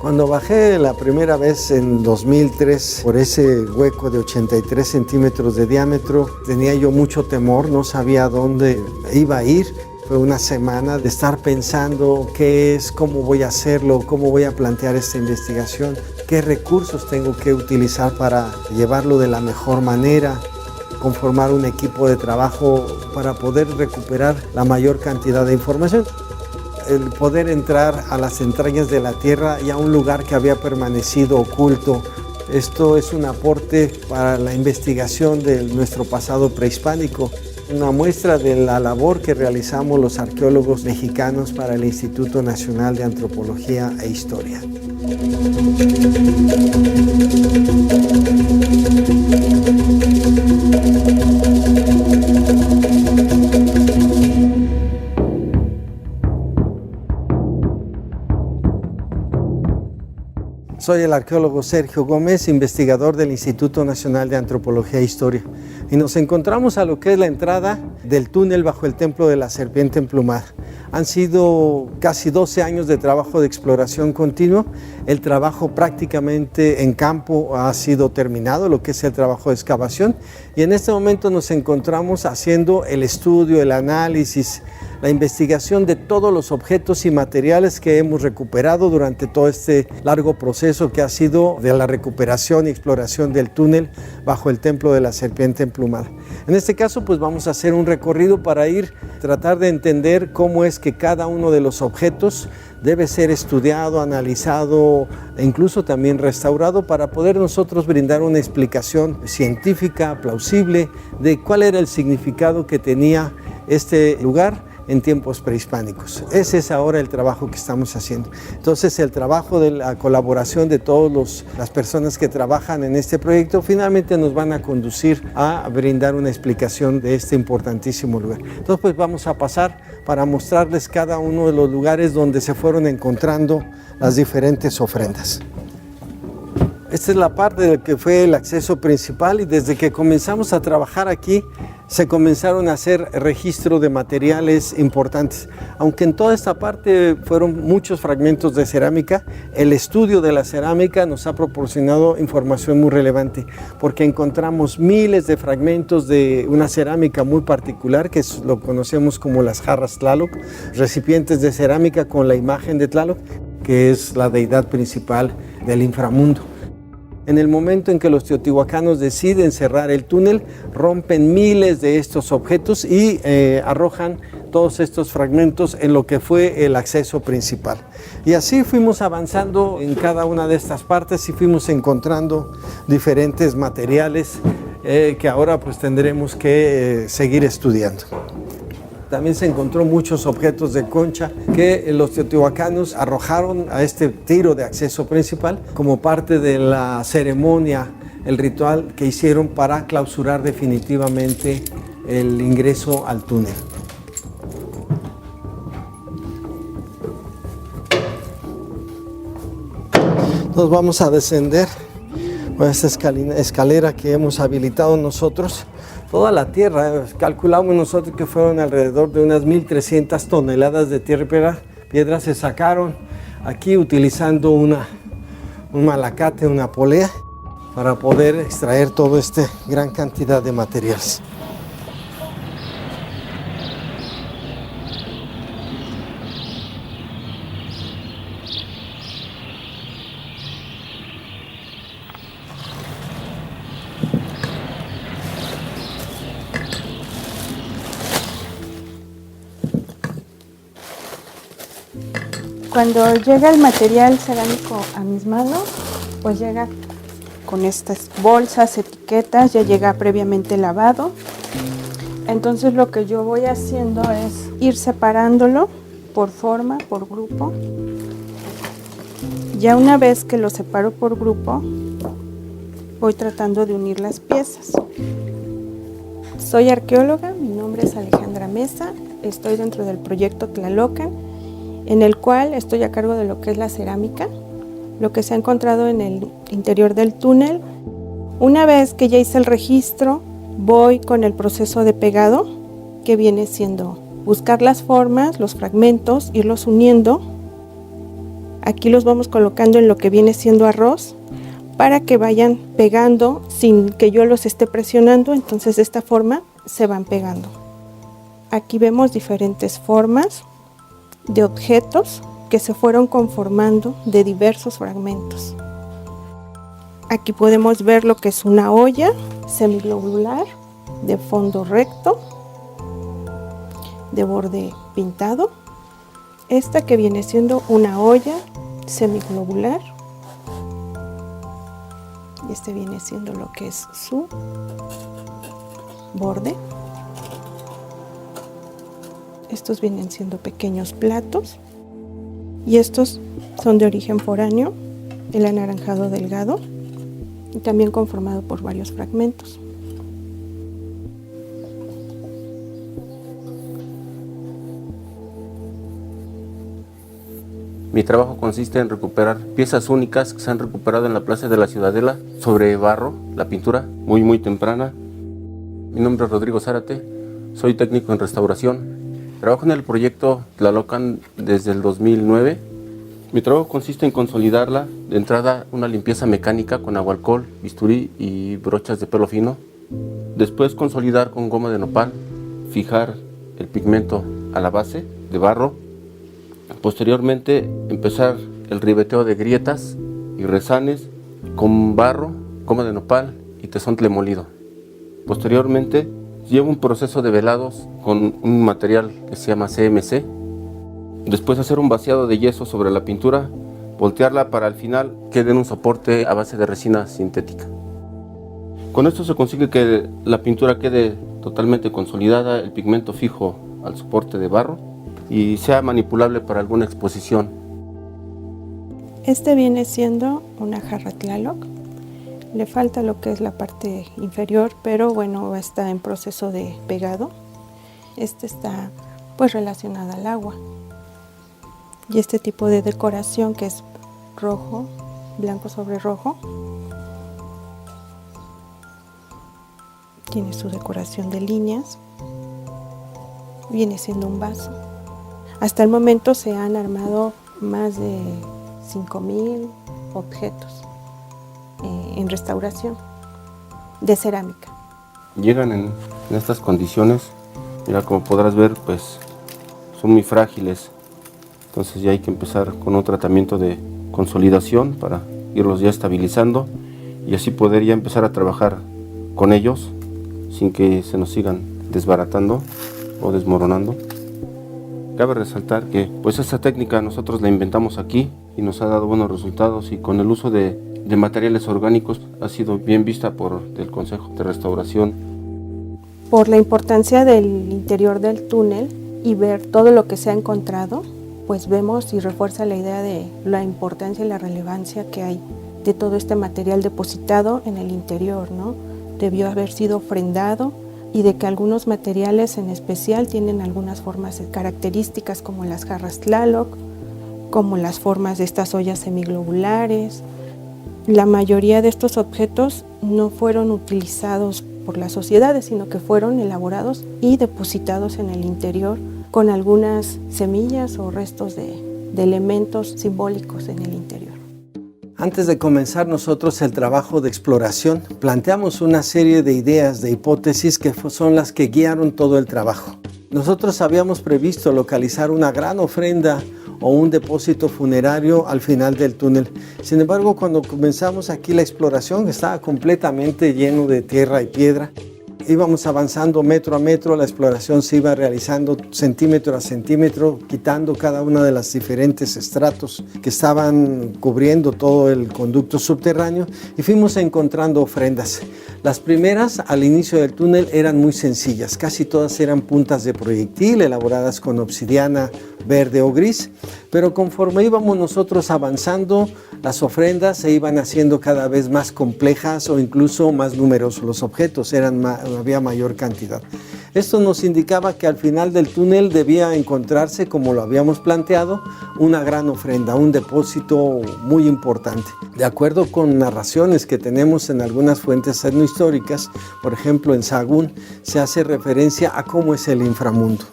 Cuando bajé la primera vez en 2003 por ese hueco de 83 centímetros de diámetro, tenía yo mucho temor, no sabía a dónde iba a ir. Fue una semana de estar pensando qué es, cómo voy a hacerlo, cómo voy a plantear esta investigación, qué recursos tengo que utilizar para llevarlo de la mejor manera, conformar un equipo de trabajo para poder recuperar la mayor cantidad de información. El poder entrar a las entrañas de la Tierra y a un lugar que había permanecido oculto. Esto es un aporte para la investigación de nuestro pasado prehispánico, una muestra de la labor que realizamos los arqueólogos mexicanos para el Instituto Nacional de Antropología e Historia. Soy el arqueólogo Sergio Gómez, investigador del Instituto Nacional de Antropología e Historia, y nos encontramos a lo que es la entrada del túnel bajo el Templo de la Serpiente Emplumada. Han sido casi 12 años de trabajo de exploración continuo. El trabajo prácticamente en campo ha sido terminado, lo que es el trabajo de excavación, y en este momento nos encontramos haciendo el estudio, el análisis, la investigación de todos los objetos y materiales que hemos recuperado durante todo este largo proceso que ha sido de la recuperación y exploración del túnel bajo el Templo de la Serpiente Emplumada. En este caso, pues vamos a hacer un recorrido para tratar de entender cómo es que cada uno de los objetos debe ser estudiado, analizado e incluso también restaurado para poder nosotros brindar una explicación científica, plausible, de cuál era el significado que tenía este lugar en tiempos prehispánicos. Ese es ahora el trabajo que estamos haciendo. Entonces, el trabajo de la colaboración de todas las personas que trabajan en este proyecto finalmente nos van a conducir a brindar una explicación de este importantísimo lugar. Entonces, pues vamos a pasar para mostrarles cada uno de los lugares donde se fueron encontrando las diferentes ofrendas. Esta es la parte del que fue el acceso principal, y desde que comenzamos a trabajar aquí se comenzaron a hacer registro de materiales importantes. Aunque en toda esta parte fueron muchos fragmentos de cerámica, el estudio de la cerámica nos ha proporcionado información muy relevante, porque encontramos miles de fragmentos de una cerámica muy particular, que lo conocemos como las jarras Tlaloc, recipientes de cerámica con la imagen de Tlaloc, que es la deidad principal del inframundo. En el momento en que los teotihuacanos deciden cerrar el túnel, rompen miles de estos objetos y arrojan todos estos fragmentos en lo que fue el acceso principal. Y así fuimos avanzando en cada una de estas partes y fuimos encontrando diferentes materiales que ahora pues tendremos que seguir estudiando. También se encontró muchos objetos de concha que los teotihuacanos arrojaron a este tiro de acceso principal como parte de la ceremonia, el ritual que hicieron para clausurar definitivamente el ingreso al túnel. Nos vamos a descender por esta escalera que hemos habilitado nosotros. Toda la tierra, calculamos nosotros que fueron alrededor de unas 1.300 toneladas de tierra y piedra se sacaron aquí utilizando un malacate, una polea, para poder extraer toda esta gran cantidad de materiales. Cuando llega el material cerámico a mis manos, pues llega con estas bolsas, etiquetas, ya llega previamente lavado. Entonces lo que yo voy haciendo es ir separándolo por forma, por grupo. Ya una vez que lo separo por grupo, voy tratando de unir las piezas. Soy arqueóloga, mi nombre es Alejandra Mesa, estoy dentro del proyecto Tlalocan, en el cual estoy a cargo de lo que es la cerámica, lo que se ha encontrado en el interior del túnel. Una vez que ya hice el registro, voy con el proceso de pegado, que viene siendo buscar las formas, los fragmentos, irlos uniendo. Aquí los vamos colocando en lo que viene siendo arroz para que vayan pegando sin que yo los esté presionando, entonces de esta forma se van pegando. Aquí vemos diferentes formas de objetos que se fueron conformando de diversos fragmentos. Aquí podemos ver lo que es una olla semiglobular de fondo recto, de borde pintado. Esta que viene siendo una olla semiglobular. Y este viene siendo lo que es su borde. Estos vienen siendo pequeños platos. Y estos son de origen foráneo, el anaranjado delgado, y también conformado por varios fragmentos. Mi trabajo consiste en recuperar piezas únicas que se han recuperado en la Plaza de la Ciudadela sobre barro, la pintura muy temprana. Mi nombre es Rodrigo Zárate, soy técnico en restauración. Trabajo en el proyecto Tlalocan desde el 2009. Mi trabajo consiste en consolidarla, de entrada una limpieza mecánica con agua alcohol, bisturí y brochas de pelo fino. Después consolidar con goma de nopal, fijar el pigmento a la base de barro. Posteriormente empezar el ribeteo de grietas y rezanes con barro, goma de nopal y tezontle molido. Posteriormente llevo un proceso de velados con un material que se llama CMC. Después hacer un vaciado de yeso sobre la pintura, voltearla para al final quede en un soporte a base de resina sintética. Con esto se consigue que la pintura quede totalmente consolidada, el pigmento fijo al soporte de barro y sea manipulable para alguna exposición. Este viene siendo una jarra Tlaloc. Le falta lo que es la parte inferior, pero bueno, está en proceso de pegado. Este está pues relacionado al agua. Y este tipo de decoración que es rojo, blanco sobre rojo, tiene su decoración de líneas. Viene siendo un vaso. Hasta el momento se han armado más de 5,000 objetos en restauración de cerámica. Llegan en estas condiciones, mira, como podrás ver, pues son muy frágiles. Entonces ya hay que empezar con un tratamiento de consolidación para irlos ya estabilizando y así poder ya empezar a trabajar con ellos sin que se nos sigan desbaratando o desmoronando. Cabe resaltar que pues esta técnica nosotros la inventamos aquí y nos ha dado buenos resultados, y con el uso de materiales orgánicos ha sido bien vista por el Consejo de Restauración. Por la importancia del interior del túnel y ver todo lo que se ha encontrado, pues vemos y refuerza la idea de la importancia y la relevancia que hay de todo este material depositado en el interior, ¿no? Debió haber sido ofrendado, y de que algunos materiales en especial tienen algunas formas características, como las jarras Tlaloc, como las formas de estas ollas semiglobulares. La mayoría de estos objetos no fueron utilizados por las sociedades, sino que fueron elaborados y depositados en el interior con algunas semillas o restos de elementos simbólicos en el interior. Antes de comenzar nosotros el trabajo de exploración, planteamos una serie de ideas, de hipótesis que son las que guiaron todo el trabajo. Nosotros habíamos previsto localizar una gran ofrenda o un depósito funerario al final del túnel. Sin embargo, cuando comenzamos aquí la exploración, estaba completamente lleno de tierra y piedra. Íbamos avanzando metro a metro, la exploración se iba realizando centímetro a centímetro, quitando cada una de las diferentes estratos que estaban cubriendo todo el conducto subterráneo, y fuimos encontrando ofrendas. Las primeras al inicio del túnel eran muy sencillas, casi todas eran puntas de proyectil elaboradas con obsidiana verde o gris, pero conforme íbamos nosotros avanzando, las ofrendas se iban haciendo cada vez más complejas o incluso más numerosos los objetos, había mayor cantidad. Esto nos indicaba que al final del túnel debía encontrarse, como lo habíamos planteado, una gran ofrenda, un depósito muy importante. De acuerdo con narraciones que tenemos en algunas fuentes etnohistóricas, por ejemplo en Sahagún, se hace referencia a cómo es el inframundo.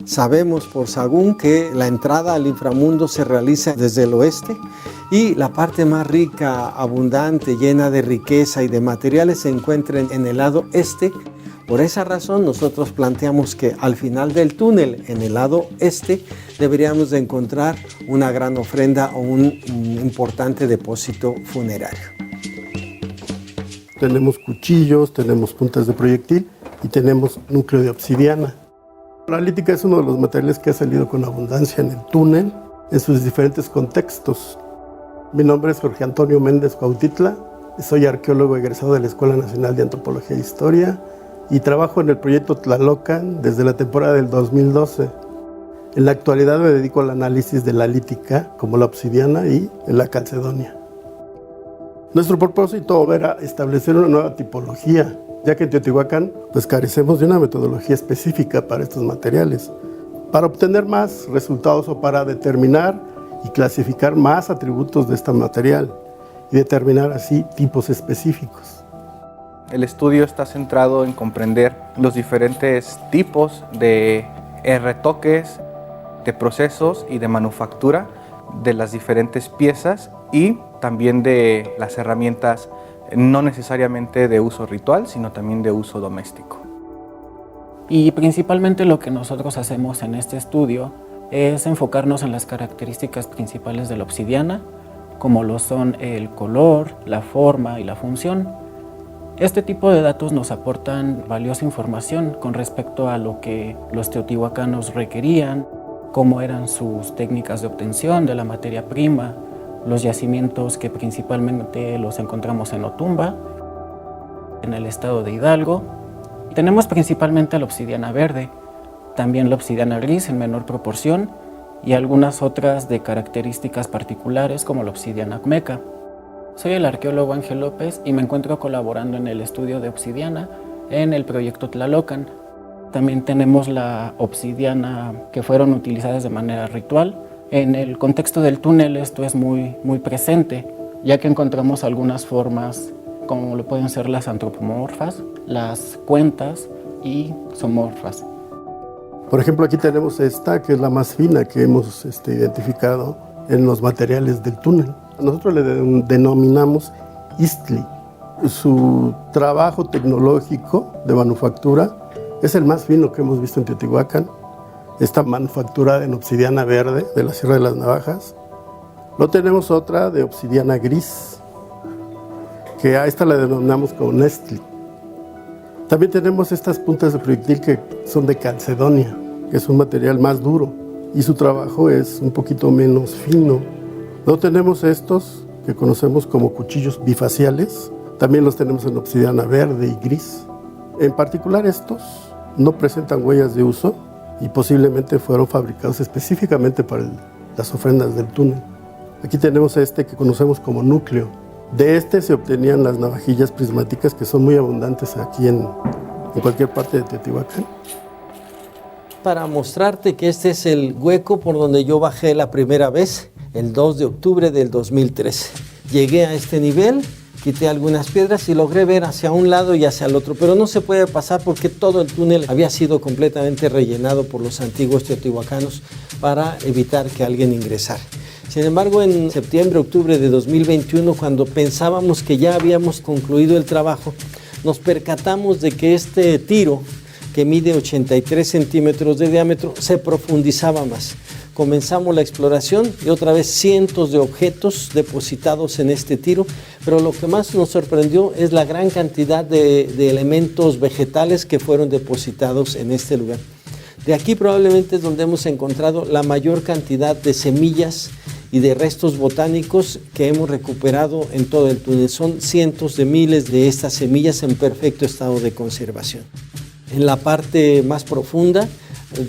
Sabemos por Sagún que la entrada al inframundo se realiza desde el oeste y la parte más rica, abundante, llena de riqueza y de materiales se encuentra en el lado este. Por esa razón nosotros planteamos que al final del túnel, en el lado este, deberíamos de encontrar una gran ofrenda o un importante depósito funerario. Tenemos cuchillos, tenemos puntas de proyectil y tenemos núcleo de obsidiana. La lítica es uno de los materiales que ha salido con abundancia en el túnel, en sus diferentes contextos. Mi nombre es Jorge Antonio Méndez Cuautitla, soy arqueólogo egresado de la Escuela Nacional de Antropología e Historia y trabajo en el proyecto Tlalocan desde la temporada del 2012. En la actualidad me dedico al análisis de la lítica, como la obsidiana y la calcedonia. Nuestro propósito era establecer una nueva tipología, ya que en Teotihuacán carecemos de una metodología específica para estos materiales, para obtener más resultados o para determinar y clasificar más atributos de este material y determinar así tipos específicos. El estudio está centrado en comprender los diferentes tipos de retoques, de procesos y de manufactura de las diferentes piezas y también de las herramientas no necesariamente de uso ritual, sino también de uso doméstico. Y principalmente lo que nosotros hacemos en este estudio es enfocarnos en las características principales de la obsidiana, como lo son el color, la forma y la función. Este tipo de datos nos aportan valiosa información con respecto a lo que los teotihuacanos requerían, cómo eran sus técnicas de obtención de la materia prima, los yacimientos que principalmente los encontramos en Otumba, en el estado de Hidalgo. Tenemos principalmente la obsidiana verde, también la obsidiana gris en menor proporción y algunas otras de características particulares como la obsidiana meca. Soy el arqueólogo Ángel López y me encuentro colaborando en el estudio de obsidiana en el proyecto Tlalocan. También tenemos la obsidiana que fueron utilizadas de manera ritual. En el contexto del túnel esto es muy presente, ya que encontramos algunas formas como lo pueden ser las antropomorfas, las cuentas y zoomorfas. Por ejemplo, aquí tenemos esta, que es la más fina que hemos identificado en los materiales del túnel. Nosotros le denominamos Istli. Su trabajo tecnológico de manufactura es el más fino que hemos visto en Teotihuacán. Está manufacturada en obsidiana verde de la Sierra de las Navajas. Luego tenemos otra de obsidiana gris, que a esta la denominamos como Nestli. También tenemos estas puntas de proyectil que son de calcedonia, que es un material más duro y su trabajo es un poquito menos fino. Luego tenemos estos que conocemos como cuchillos bifaciales, también los tenemos en obsidiana verde y gris. En particular estos no presentan huellas de uso y posiblemente fueron fabricados específicamente para las ofrendas del túnel. Aquí tenemos este que conocemos como núcleo. De este se obtenían las navajillas prismáticas que son muy abundantes aquí en cualquier parte de Teotihuacán. Para mostrarte que este es el hueco por donde yo bajé la primera vez, el 2 de octubre del 2013. Llegué a este nivel, quité algunas piedras y logré ver hacia un lado y hacia el otro, pero no se puede pasar porque todo el túnel había sido completamente rellenado por los antiguos teotihuacanos para evitar que alguien ingresara. Sin embargo, en septiembre, octubre de 2021, cuando pensábamos que ya habíamos concluido el trabajo, nos percatamos de que este tiro, que mide 83 centímetros de diámetro, se profundizaba más. Comenzamos la exploración y otra vez cientos de objetos depositados en este tiro, pero lo que más nos sorprendió es la gran cantidad de elementos vegetales que fueron depositados en este lugar. De aquí probablemente es donde hemos encontrado la mayor cantidad de semillas y de restos botánicos que hemos recuperado en todo el túnel. Son cientos de miles de estas semillas en perfecto estado de conservación. En la parte más profunda,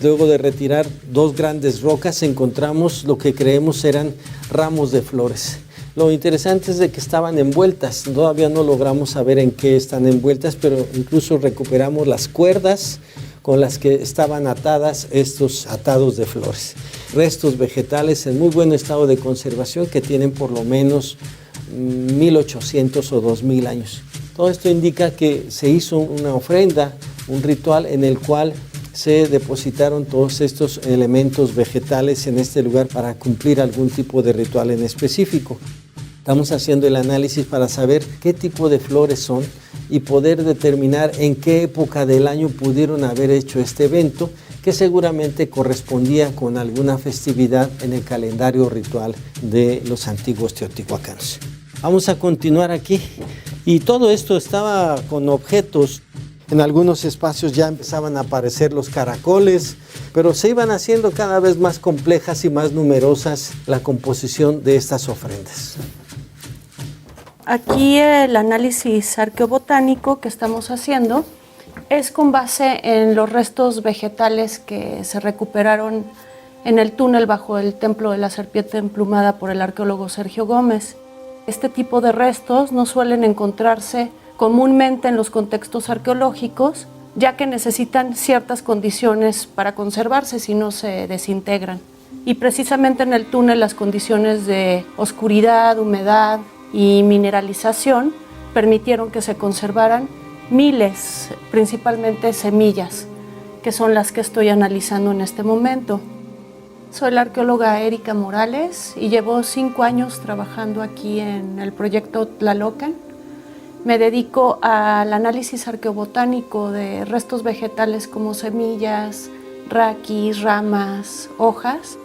luego de retirar dos grandes rocas, encontramos lo que creemos eran ramos de flores. Lo interesante es de que estaban envueltas, todavía no logramos saber en qué están envueltas, pero incluso recuperamos las cuerdas con las que estaban atadas estos atados de flores. Restos vegetales en muy buen estado de conservación que tienen por lo menos 1800 o 2000 años. Todo esto indica que se hizo una ofrenda, un ritual en el cual se depositaron todos estos elementos vegetales en este lugar para cumplir algún tipo de ritual en específico. Estamos haciendo el análisis para saber qué tipo de flores son y poder determinar en qué época del año pudieron haber hecho este evento, que seguramente correspondía con alguna festividad en el calendario ritual de los antiguos teotihuacanos. Vamos a continuar aquí, y todo esto estaba con objetos. En algunos espacios ya empezaban a aparecer los caracoles, pero se iban haciendo cada vez más complejas y más numerosas la composición de estas ofrendas. Aquí el análisis arqueobotánico que estamos haciendo es con base en los restos vegetales que se recuperaron en el túnel bajo el templo de la serpiente emplumada por el arqueólogo Sergio Gómez. Este tipo de restos no suelen encontrarse comúnmente en los contextos arqueológicos, ya que necesitan ciertas condiciones para conservarse, si no se desintegran. Y precisamente en el túnel las condiciones de oscuridad, humedad y mineralización permitieron que se conservaran miles, principalmente semillas, que son las que estoy analizando en este momento. Soy la arqueóloga Erika Morales y llevo 5 años trabajando aquí en el proyecto Tlalocan. Me dedico al análisis arqueobotánico de restos vegetales como semillas, raquis, ramas, hojas.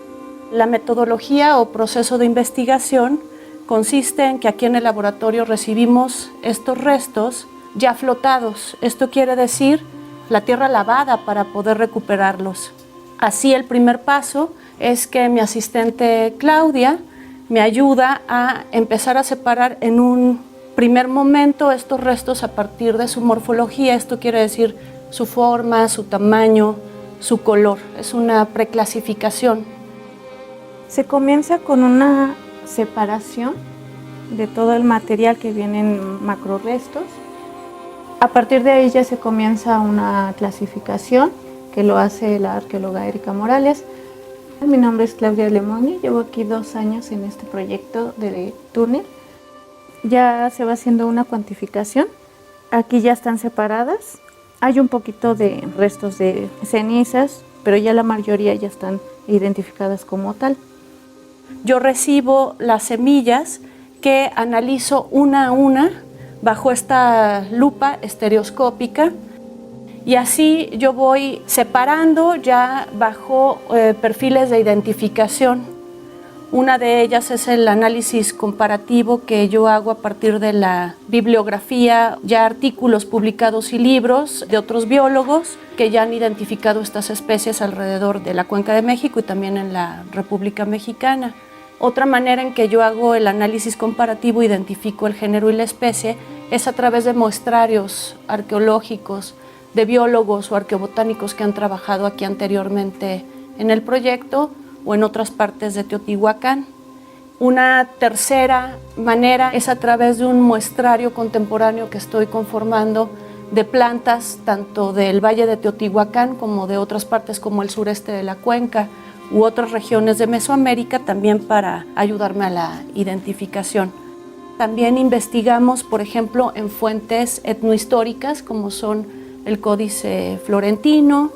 La metodología o proceso de investigación consiste en que aquí en el laboratorio recibimos estos restos ya flotados. Esto quiere decir la tierra lavada para poder recuperarlos. Así el primer paso es que mi asistente Claudia me ayuda a empezar a separar en un primer momento estos restos a partir de su morfología. Esto quiere decir su forma, su tamaño, su color. Es una preclasificación. Se comienza con una separación de todo el material que viene en macrorestos. A partir de ahí ya se comienza una clasificación que lo hace la arqueóloga Erika Morales. Mi nombre es Claudia Lemoni, llevo aquí 2 años en este proyecto de túnel. Ya se va haciendo una cuantificación. Aquí ya están separadas. Hay un poquito de restos de cenizas, pero ya la mayoría ya están identificadas como tal. Yo recibo las semillas que analizo una a una bajo esta lupa estereoscópica, y así yo voy separando ya bajo perfiles de identificación. Una de ellas es el análisis comparativo que yo hago a partir de la bibliografía, ya artículos publicados y libros de otros biólogos que ya han identificado estas especies alrededor de la Cuenca de México y también en la República Mexicana. Otra manera en que yo hago el análisis comparativo, identifico el género y la especie, es a través de muestrarios arqueológicos de biólogos o arqueobotánicos que han trabajado aquí anteriormente en el proyecto o en otras partes de Teotihuacán. Una tercera manera es a través de un muestrario contemporáneo que estoy conformando de plantas tanto del Valle de Teotihuacán como de otras partes como el sureste de la cuenca u otras regiones de Mesoamérica, también para ayudarme a la identificación. También investigamos, por ejemplo, en fuentes etnohistóricas como son el Códice Florentino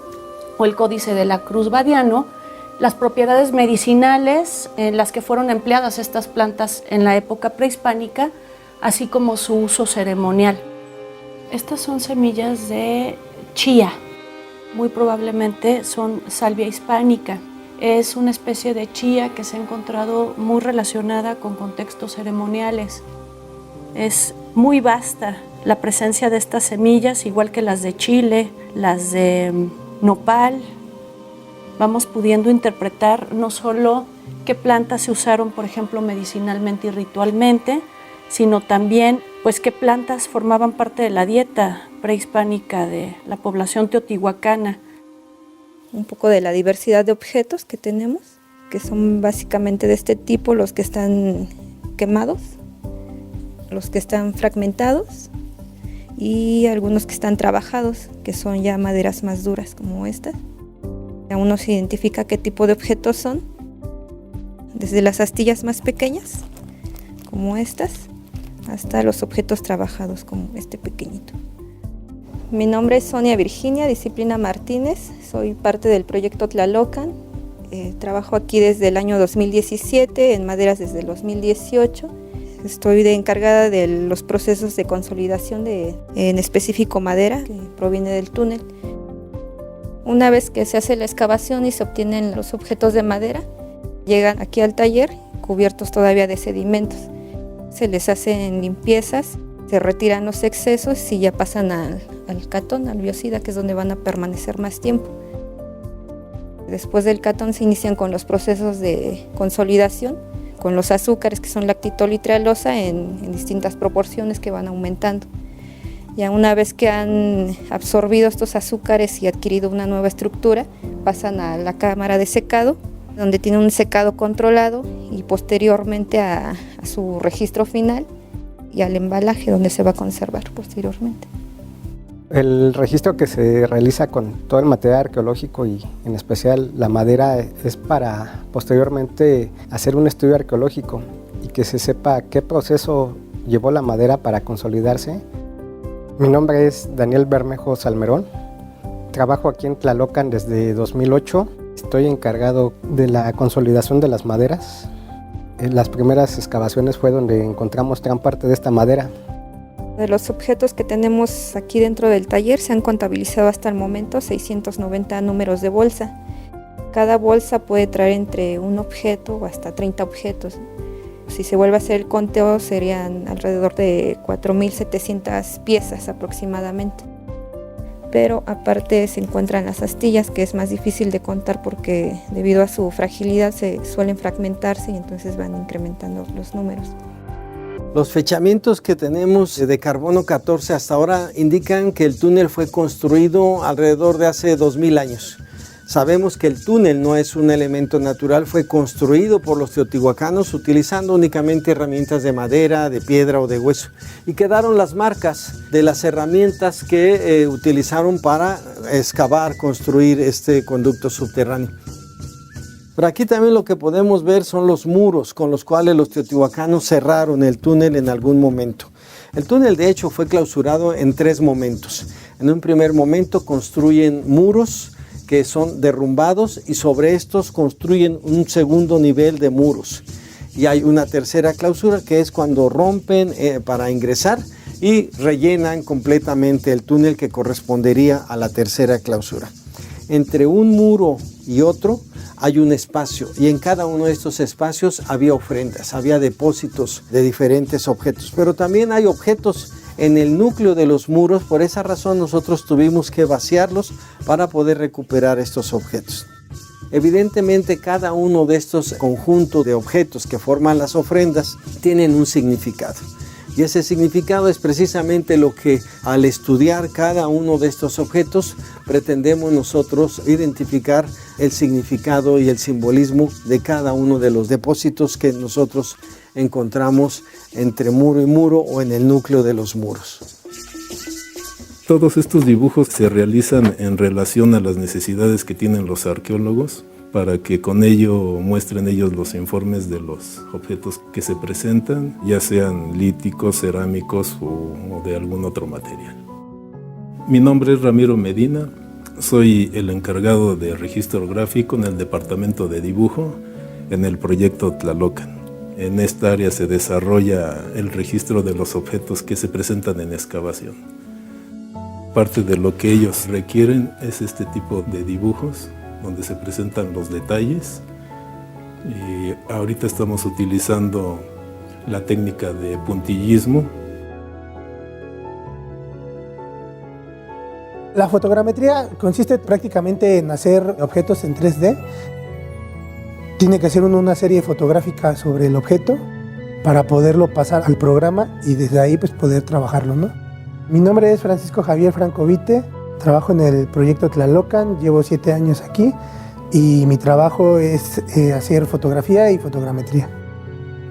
o el Códice de la Cruz Badiano, las propiedades medicinales en las que fueron empleadas estas plantas en la época prehispánica, así como su uso ceremonial. Estas son semillas de chía, muy probablemente son Salvia hispánica. Es una especie de chía que se ha encontrado muy relacionada con contextos ceremoniales. Es muy vasta la presencia de estas semillas, igual que las de chile, las de nopal. Vamos pudiendo interpretar no solo qué plantas se usaron, por ejemplo, medicinalmente y ritualmente, sino también pues qué plantas formaban parte de la dieta prehispánica de la población teotihuacana. Un poco de la diversidad de objetos que tenemos, que son básicamente de este tipo, los que están quemados, los que están fragmentados y algunos que están trabajados, que son ya maderas más duras como estas. Aún no se identifica qué tipo de objetos son, desde las astillas más pequeñas, como estas, hasta los objetos trabajados como este pequeñito. Mi nombre es Sonia Virginia Disciplina Martínez, soy parte del proyecto Tlalocan. Trabajo aquí desde el año 2017, en maderas desde el 2018. Estoy encargada de los procesos de consolidación en específico madera, que proviene del túnel. Una vez que se hace la excavación y se obtienen los objetos de madera, llegan aquí al taller cubiertos todavía de sedimentos. Se les hacen limpiezas, se retiran los excesos y ya pasan al catón, al biocida, que es donde van a permanecer más tiempo. Después del catón se inician con los procesos de consolidación, con los azúcares que son lactitol y trealosa en distintas proporciones que van aumentando. Ya una vez que han absorbido estos azúcares y adquirido una nueva estructura, pasan a la cámara de secado, donde tiene un secado controlado y posteriormente a su registro final y al embalaje, donde se va a conservar posteriormente. El registro que se realiza con todo el material arqueológico y en especial la madera es para posteriormente hacer un estudio arqueológico y que se sepa qué proceso llevó la madera para consolidarse. Mi nombre es Daniel Bermejo Salmerón, trabajo aquí en Tlalocan desde 2008, estoy encargado de la consolidación de las maderas. En las primeras excavaciones fue donde encontramos gran parte de esta madera. De los objetos que tenemos aquí dentro del taller se han contabilizado hasta el momento 690 números de bolsa. Cada bolsa puede traer entre un objeto o hasta 30 objetos. Si se vuelve a hacer el conteo serían alrededor de 4.700 piezas aproximadamente. Pero aparte se encuentran las astillas, que es más difícil de contar porque debido a su fragilidad se suelen fragmentarse y entonces van incrementando los números. Los fechamientos que tenemos de carbono 14 hasta ahora indican que el túnel fue construido alrededor de hace 2000 años. Sabemos que el túnel no es un elemento natural, fue construido por los teotihuacanos utilizando únicamente herramientas de madera, de piedra o de hueso. Y quedaron las marcas de las herramientas que utilizaron para excavar, construir este conducto subterráneo. Pero aquí también lo que podemos ver son los muros con los cuales los teotihuacanos cerraron el túnel en algún momento. El túnel de hecho fue clausurado en 3 momentos. En un primer momento construyen muros que son derrumbados y sobre estos construyen un segundo nivel de muros. Y hay una tercera clausura que es cuando rompen para ingresar y rellenan completamente el túnel que correspondería a la tercera clausura. Entre un muro y otro hay un espacio y en cada uno de estos espacios había ofrendas, había depósitos de diferentes objetos, pero también hay objetos en el núcleo de los muros. Por esa razón nosotros tuvimos que vaciarlos para poder recuperar estos objetos. Evidentemente cada uno de estos conjuntos de objetos que forman las ofrendas tienen un significado. Y ese significado es precisamente lo que al estudiar cada uno de estos objetos pretendemos nosotros identificar el significado y el simbolismo de cada uno de los depósitos que nosotros encontramos entre muro y muro o en el núcleo de los muros. Todos estos dibujos se realizan en relación a las necesidades que tienen los arqueólogos para que con ello muestren ellos los informes de los objetos que se presentan, ya sean líticos, cerámicos o de algún otro material. Mi nombre es Ramiro Medina, soy el encargado de registro gráfico en el departamento de dibujo en el proyecto Tlalocan. En esta área se desarrolla el registro de los objetos que se presentan en excavación. Parte de lo que ellos requieren es este tipo de dibujos, donde se presentan los detalles. Y ahorita estamos utilizando la técnica de puntillismo. La fotogrametría consiste prácticamente en hacer objetos en 3D. Tiene que hacer uno una serie fotográfica sobre el objeto para poderlo pasar al programa y desde ahí pues poder trabajarlo, ¿no? Mi nombre es Francisco Javier Francovite, trabajo en el proyecto Tlalocan, llevo 7 años aquí y mi trabajo es hacer fotografía y fotogrametría.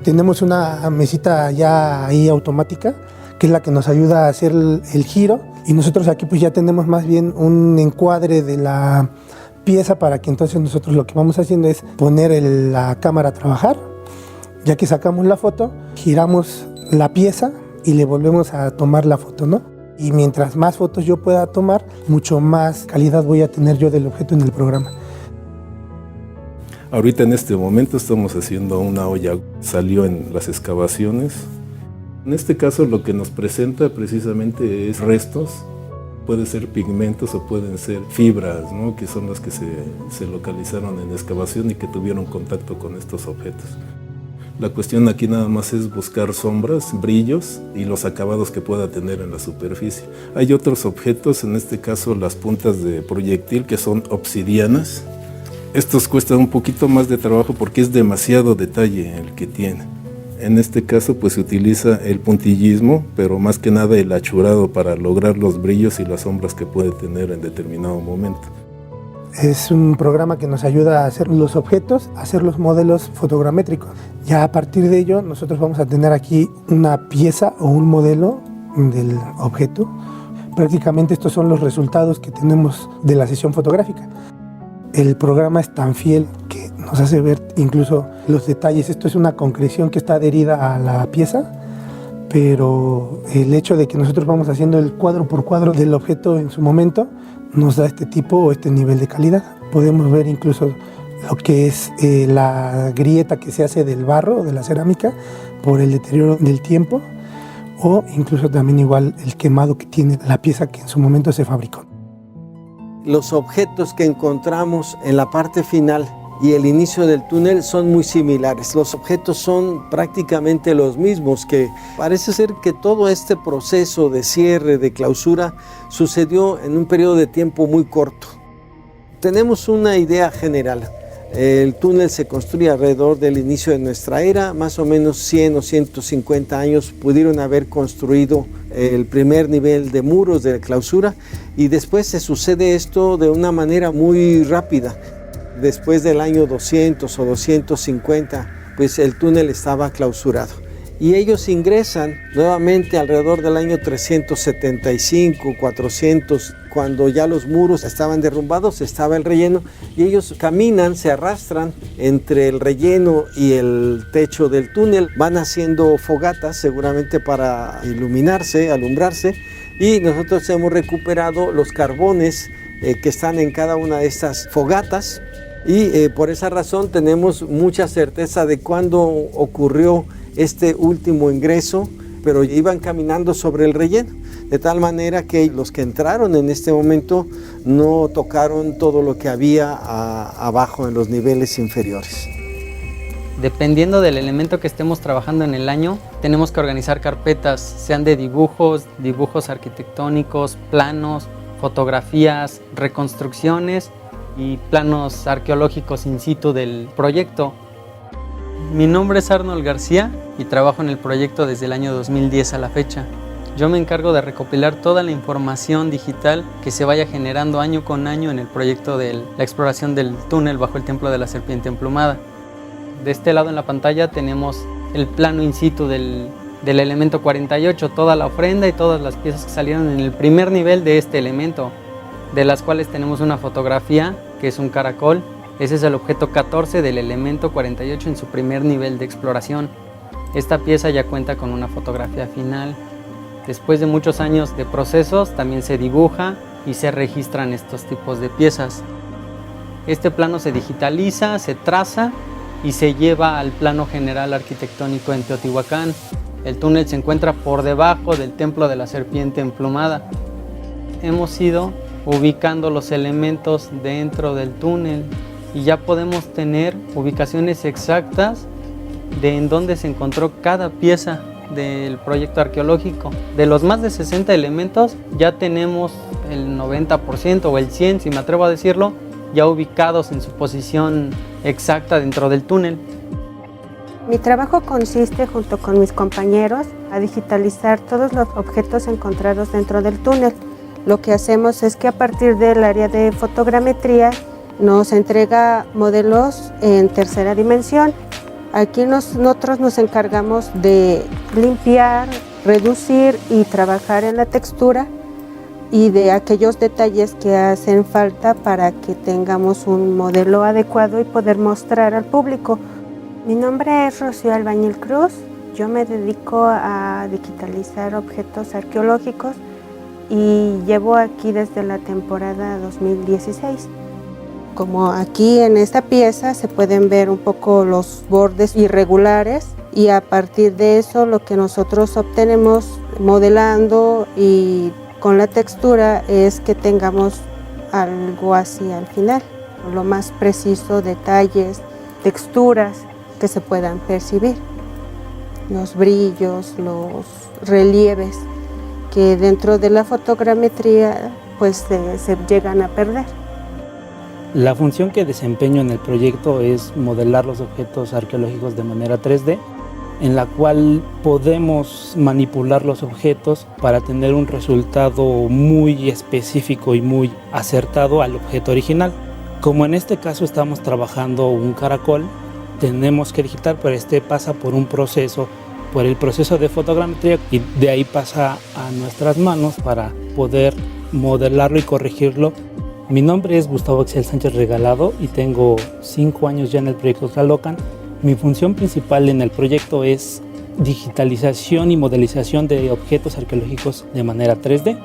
Tenemos una mesita ya ahí automática que es la que nos ayuda a hacer el giro y nosotros aquí pues ya tenemos más bien un encuadre de la pieza para que entonces nosotros lo que vamos haciendo es poner la cámara a trabajar. Ya que sacamos la foto, giramos la pieza y le volvemos a tomar la foto, ¿no? Y mientras más fotos yo pueda tomar, mucho más calidad voy a tener yo del objeto en el programa. Ahorita en este momento estamos haciendo una olla, salió en las excavaciones. En este caso lo que nos presenta precisamente es restos, puede ser pigmentos o pueden ser fibras, ¿no? Que son las que se localizaron en excavación y que tuvieron contacto con estos objetos. La cuestión aquí nada más es buscar sombras, brillos y los acabados que pueda tener en la superficie. Hay otros objetos, en este caso las puntas de proyectil, que son obsidianas. Estos cuestan un poquito más de trabajo porque es demasiado detalle el que tiene. En este caso pues se utiliza el puntillismo, pero más que nada el achurado para lograr los brillos y las sombras que puede tener en determinado momento. Es un programa que nos ayuda a hacer los objetos, a hacer los modelos fotogramétricos. Ya a partir de ello nosotros vamos a tener aquí una pieza o un modelo del objeto. Prácticamente estos son los resultados que tenemos de la sesión fotográfica. El programa es tan fiel que nos hace ver incluso los detalles. Esto es una concreción que está adherida a la pieza, pero el hecho de que nosotros vamos haciendo el cuadro por cuadro del objeto en su momento nos da este tipo o este nivel de calidad. Podemos ver incluso lo que es la grieta que se hace del barro, de la cerámica, por el deterioro del tiempo, o incluso también igual el quemado que tiene la pieza que en su momento se fabricó. Los objetos que encontramos en la parte final y el inicio del túnel son muy similares. Los objetos son prácticamente los mismos, que parece ser que todo este proceso de cierre, de clausura, sucedió en un periodo de tiempo muy corto. Tenemos una idea general. El túnel se construye alrededor del inicio de nuestra era, más o menos 100 o 150 años pudieron haber construido el primer nivel de muros de clausura, y después se sucede esto de una manera muy rápida. Después del año 200 o 250, pues el túnel estaba clausurado. Y ellos ingresan nuevamente alrededor del año 375, 400, cuando ya los muros estaban derrumbados, estaba el relleno, y ellos caminan, se arrastran entre el relleno y el techo del túnel, van haciendo fogatas seguramente para iluminarse, alumbrarse, y nosotros hemos recuperado los carbones que están en cada una de estas fogatas, y por esa razón tenemos mucha certeza de cuándo ocurrió este último ingreso, pero iban caminando sobre el relleno, de tal manera que los que entraron en este momento no tocaron todo lo que había abajo en los niveles inferiores. Dependiendo del elemento que estemos trabajando en el año, tenemos que organizar carpetas, sean de dibujos, dibujos arquitectónicos, planos, fotografías, reconstrucciones y planos arqueológicos in situ del proyecto. Mi nombre es Arnold García y trabajo en el proyecto desde el año 2010 a la fecha. Yo me encargo de recopilar toda la información digital que se vaya generando año con año en el proyecto de la exploración del túnel bajo el Templo de la Serpiente Emplumada. De este lado en la pantalla tenemos el plano in situ del elemento 48, toda la ofrenda y todas las piezas que salieron en el primer nivel de este elemento, de las cuales tenemos una fotografía que es un caracol. Ese es el objeto 14 del elemento 48 en su primer nivel de exploración. Esta pieza ya cuenta con una fotografía final. Después de muchos años de procesos, también se dibuja y se registran estos tipos de piezas. Este plano se digitaliza, se traza y se lleva al plano general arquitectónico en Teotihuacán. El túnel se encuentra por debajo del Templo de la Serpiente Emplumada. Hemos ido ubicando los elementos dentro del túnel y ya podemos tener ubicaciones exactas de en dónde se encontró cada pieza del proyecto arqueológico. De los más de 60 elementos ya tenemos el 90% o el 100%, si me atrevo a decirlo, ya ubicados en su posición exacta dentro del túnel. Mi trabajo consiste, junto con mis compañeros, a digitalizar todos los objetos encontrados dentro del túnel. Lo que hacemos es que a partir del área de fotogrametría nos entrega modelos en tercera dimensión. Aquí nosotros nos encargamos de limpiar, reducir y trabajar en la textura y de aquellos detalles que hacen falta para que tengamos un modelo adecuado y poder mostrar al público. Mi nombre es Rocío Albañil Cruz. Yo me dedico a digitalizar objetos arqueológicos y llevo aquí desde la temporada 2016. Como aquí en esta pieza se pueden ver un poco los bordes irregulares y a partir de eso lo que nosotros obtenemos modelando y con la textura es que tengamos algo así al final, lo más preciso, detalles, texturas que se puedan percibir, los brillos, los relieves que dentro de la fotogrametría pues se llegan a perder. La función que desempeño en el proyecto es modelar los objetos arqueológicos de manera 3D, en la cual podemos manipular los objetos para tener un resultado muy específico y muy acertado al objeto original. Como en este caso estamos trabajando un caracol, tenemos que digitar, pero este pasa por un proceso, por el proceso de fotogrametría, y de ahí pasa a nuestras manos para poder modelarlo y corregirlo. Mi nombre es Gustavo Axel Sánchez Regalado y tengo 5 años ya en el proyecto Tlalocan. Mi función principal en el proyecto es digitalización y modelización de objetos arqueológicos de manera 3D.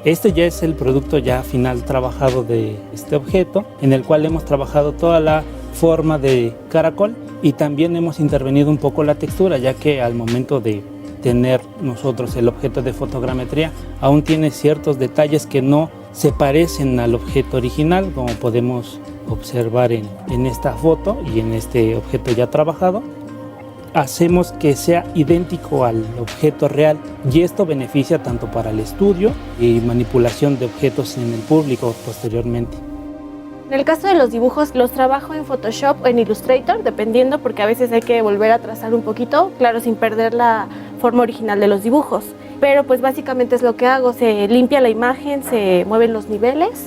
Este ya es el producto ya final trabajado de este objeto, en el cual hemos trabajado toda la forma de caracol y también hemos intervenido un poco la textura, ya que al momento de tener nosotros el objeto de fotogrametría aún tiene ciertos detalles que no se parecen al objeto original, como podemos observar en esta foto y en este objeto ya trabajado. Hacemos que sea idéntico al objeto real y esto beneficia tanto para el estudio y manipulación de objetos en el público posteriormente. En el caso de los dibujos, los trabajo en Photoshop o en Illustrator, dependiendo, porque a veces hay que volver a trazar un poquito, claro, sin perder la forma original de los dibujos. Pero pues básicamente es lo que hago, se limpia la imagen, se mueven los niveles.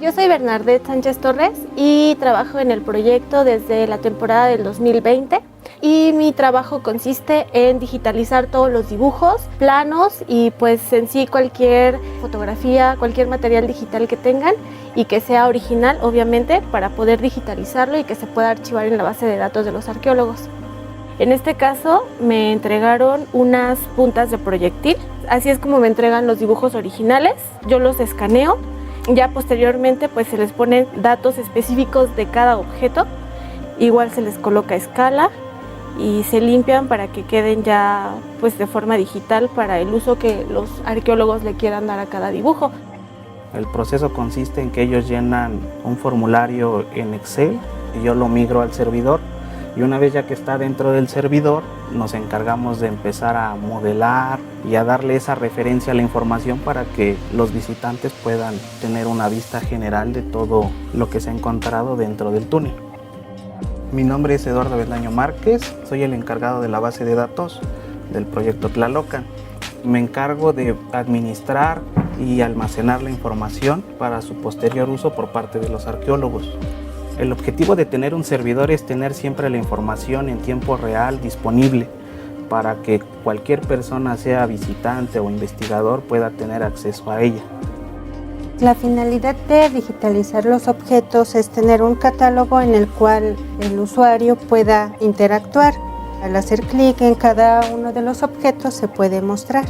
Yo soy Bernadette Sánchez Torres y trabajo en el proyecto desde la temporada del 2020 y mi trabajo consiste en digitalizar todos los dibujos, planos y pues en sí cualquier fotografía, cualquier material digital que tengan y que sea original, obviamente, para poder digitalizarlo y que se pueda archivar en la base de datos de los arqueólogos. En este caso me entregaron unas puntas de proyectil, así es como me entregan los dibujos originales, yo los escaneo. Ya posteriormente pues se les ponen datos específicos de cada objeto, igual se les coloca escala y se limpian para que queden ya pues de forma digital para el uso que los arqueólogos le quieran dar a cada dibujo. El proceso consiste en que ellos llenan un formulario en Excel y yo lo migro al servidor y una vez ya que está dentro del servidor nos encargamos de empezar a modelar y a darle esa referencia a la información para que los visitantes puedan tener una vista general de todo lo que se ha encontrado dentro del túnel. Mi nombre es Eduardo Bendaño Márquez, soy el encargado de la base de datos del proyecto Tlalocan. Me encargo de administrar y almacenar la información para su posterior uso por parte de los arqueólogos. El objetivo de tener un servidor es tener siempre la información en tiempo real disponible para que cualquier persona, sea visitante o investigador, pueda tener acceso a ella. La finalidad de digitalizar los objetos es tener un catálogo en el cual el usuario pueda interactuar. Al hacer clic en cada uno de los objetos se puede mostrar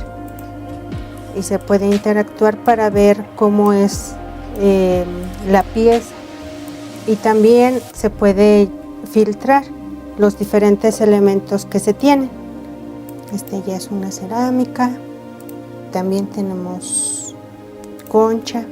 y se puede interactuar para ver cómo es la pieza. Y también se puede filtrar los diferentes elementos que se tienen. Este ya es una cerámica, también tenemos concha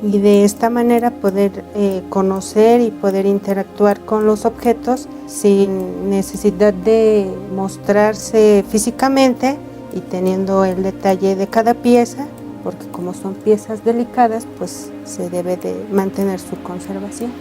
y de esta manera poder conocer y poder interactuar con los objetos sin necesidad de mostrarse físicamente y teniendo el detalle de cada pieza, porque como son piezas delicadas, pues se debe de mantener su conservación.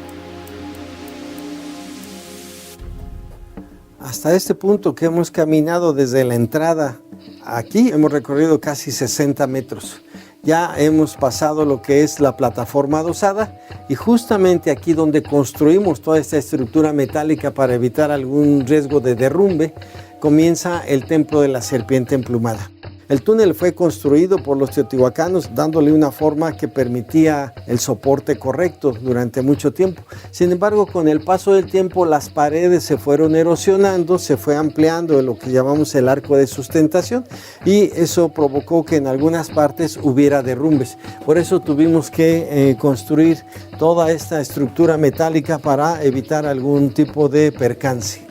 Hasta este punto que hemos caminado desde la entrada aquí, hemos recorrido casi 60 metros. Ya hemos pasado lo que es la plataforma adosada y justamente aquí donde construimos toda esta estructura metálica para evitar algún riesgo de derrumbe, comienza el templo de la serpiente emplumada. El túnel fue construido por los teotihuacanos dándole una forma que permitía el soporte correcto durante mucho tiempo. Sin embargo, con el paso del tiempo las paredes se fueron erosionando, se fue ampliando lo que llamamos el arco de sustentación y eso provocó que en algunas partes hubiera derrumbes. Por eso tuvimos que construir toda esta estructura metálica para evitar algún tipo de percance.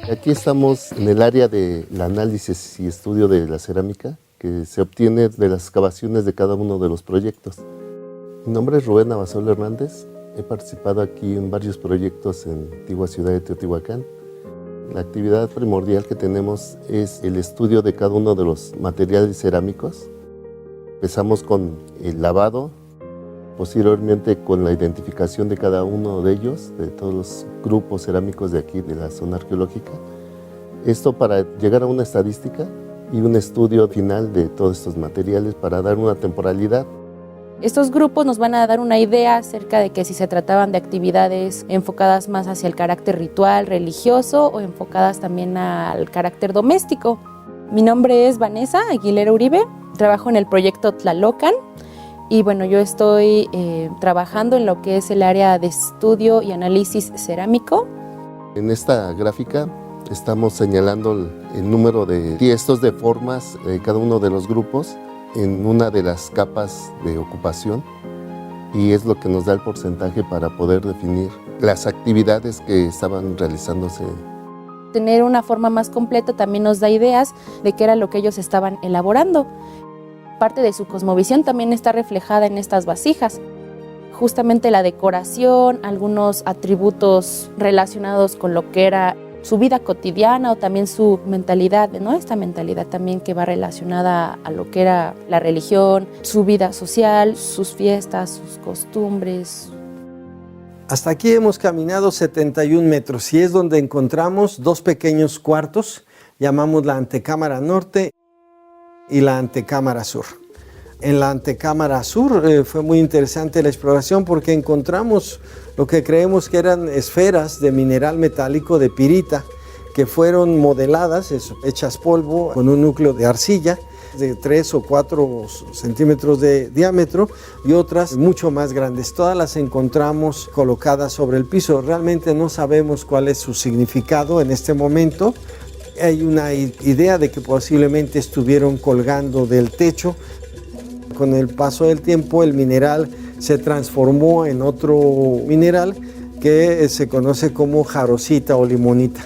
Aquí estamos en el área del análisis y estudio de la cerámica que se obtiene de las excavaciones de cada uno de los proyectos. Mi nombre es Rubén Abasolo Hernández. He participado aquí en varios proyectos en la antigua ciudad de Teotihuacán. La actividad primordial que tenemos es el estudio de cada uno de los materiales cerámicos. Empezamos con el lavado, posteriormente con la identificación de cada uno de ellos, de todos los grupos cerámicos de aquí, de la zona arqueológica. Esto para llegar a una estadística y un estudio final de todos estos materiales para dar una temporalidad. Estos grupos nos van a dar una idea acerca de que si se trataban de actividades enfocadas más hacia el carácter ritual, religioso o enfocadas también al carácter doméstico. Mi nombre es Vanessa Aguilera Uribe, trabajo en el proyecto Tlalocan y bueno, yo estoy trabajando en lo que es el área de estudio y análisis cerámico. En esta gráfica estamos señalando el número de tiestos de formas de cada uno de los grupos en una de las capas de ocupación y es lo que nos da el porcentaje para poder definir las actividades que estaban realizándose. Tener una forma más completa también nos da ideas de qué era lo que ellos estaban elaborando. Parte de su cosmovisión también está reflejada en estas vasijas. Justamente la decoración, algunos atributos relacionados con lo que era su vida cotidiana o también su mentalidad, ¿no? Esta mentalidad también que va relacionada a lo que era la religión, su vida social, sus fiestas, sus costumbres. Hasta aquí hemos caminado 71 metros y es donde encontramos dos pequeños cuartos, llamamos la antecámara norte y la antecámara sur. En la antecámara sur fue muy interesante la exploración porque encontramos lo que creemos que eran esferas de mineral metálico de pirita que fueron modeladas, hechas polvo con un núcleo de arcilla de 3 o 4 centímetros de diámetro y otras mucho más grandes. Todas las encontramos colocadas sobre el piso. Realmente no sabemos cuál es su significado en este momento. Hay una idea de que posiblemente estuvieron colgando del techo. Con el paso del tiempo el mineral se transformó en otro mineral que se conoce como jarosita o limonita,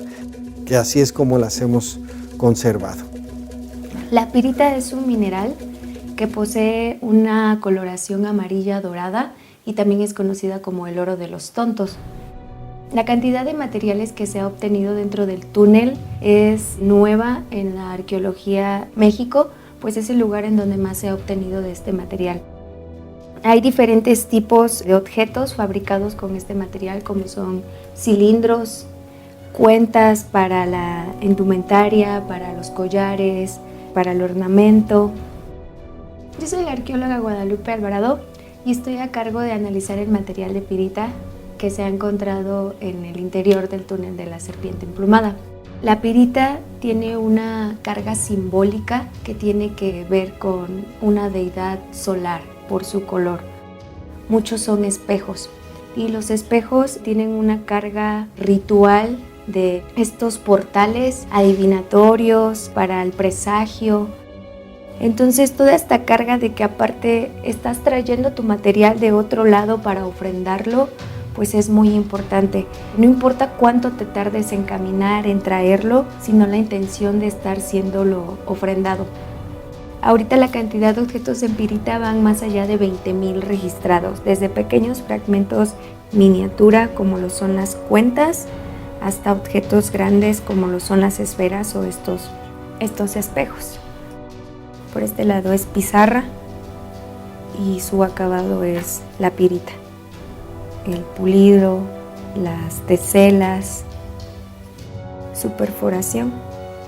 que así es como las hemos conservado. La pirita es un mineral que posee una coloración amarilla dorada y también es conocida como el oro de los tontos. La cantidad de materiales que se ha obtenido dentro del túnel es nueva en la arqueología México, pues es el lugar en donde más se ha obtenido de este material. Hay diferentes tipos de objetos fabricados con este material, como son cilindros, cuentas para la indumentaria, para los collares, para el ornamento. Yo soy la arqueóloga Guadalupe Alvarado y estoy a cargo de analizar el material de pirita que se ha encontrado en el interior del túnel de la Serpiente Emplumada. La pirita tiene una carga simbólica que tiene que ver con una deidad solar por su color. Muchos son espejos y los espejos tienen una carga ritual de estos portales adivinatorios para el presagio. Entonces toda esta carga de que aparte estás trayendo tu material de otro lado para ofrendarlo, pues es muy importante. No importa cuánto te tardes en caminar, en traerlo, sino la intención de estar siéndolo ofrendado. Ahorita la cantidad de objetos en pirita van más allá de 20,000 registrados, desde pequeños fragmentos miniatura como lo son las cuentas, hasta objetos grandes como lo son las esferas o estos espejos. Por este lado es pizarra y su acabado es la pirita. El pulido, las teselas, su perforación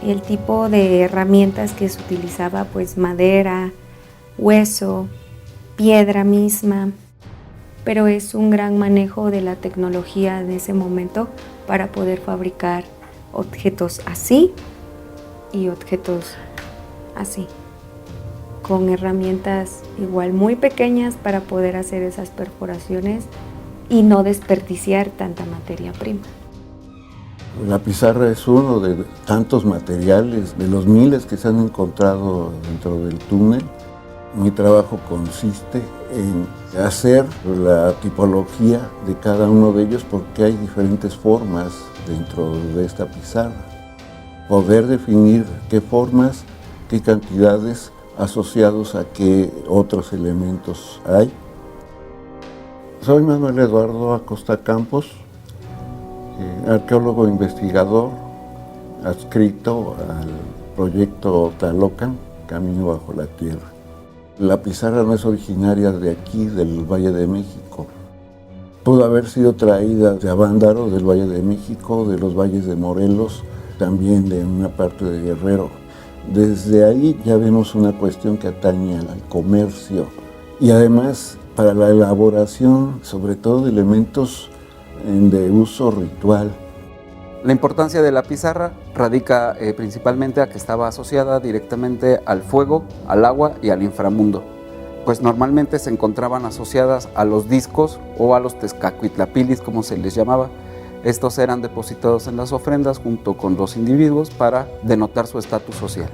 y el tipo de herramientas que se utilizaba, pues madera, hueso, piedra misma, pero es un gran manejo de la tecnología en ese momento para poder fabricar objetos así y objetos así, con herramientas igual muy pequeñas para poder hacer esas perforaciones y no desperdiciar tanta materia prima. La pizarra es uno de tantos materiales, de los miles que se han encontrado dentro del túnel. Mi trabajo consiste en hacer la tipología de cada uno de ellos porque hay diferentes formas dentro de esta pizarra. Poder definir qué formas, qué cantidades asociados a qué otros elementos hay. Soy Manuel Eduardo Acosta Campos, arqueólogo investigador adscrito al proyecto Tlalocan, Camino bajo la Tierra. La pizarra no es originaria de aquí, del Valle de México. Pudo haber sido traída de Avándaro, del Valle de México, de los valles de Morelos, también de una parte de Guerrero. Desde ahí ya vemos una cuestión que atañe al comercio y además para la elaboración, sobre todo de elementos de uso ritual. La importancia de la pizarra radica principalmente a que estaba asociada directamente al fuego, al agua y al inframundo, pues normalmente se encontraban asociadas a los discos o a los tezcacuitlapilis, como se les llamaba. Estos eran depositados en las ofrendas junto con los individuos para denotar su estatus social.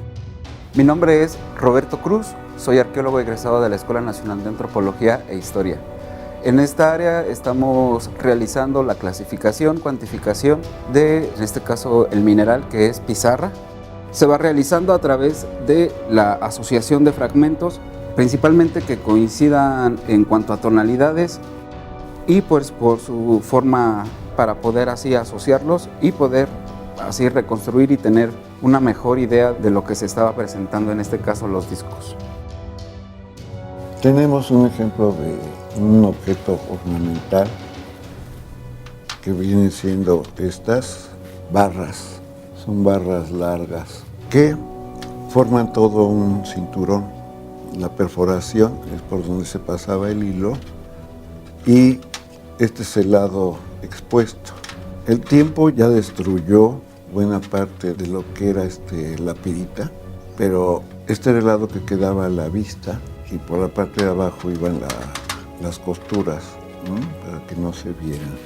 Mi nombre es Roberto Cruz, soy arqueólogo egresado de la Escuela Nacional de Antropología e Historia. En esta área estamos realizando la clasificación, cuantificación de, en este caso, el mineral que es pizarra. Se va realizando a través de la asociación de fragmentos, principalmente que coincidan en cuanto a tonalidades y pues por su forma para poder así asociarlos y poder así reconstruir y tener una mejor idea de lo que se estaba presentando, en este caso los discos. Tenemos un ejemplo de un objeto ornamental que vienen siendo estas barras. Son barras largas que forman todo un cinturón. La perforación es por donde se pasaba el hilo y este es el lado expuesto. El tiempo ya destruyó buena parte de lo que era la pirita, pero este era el lado que quedaba a la vista y por la parte de abajo iban las costuras, ¿no? Para que no se vieran.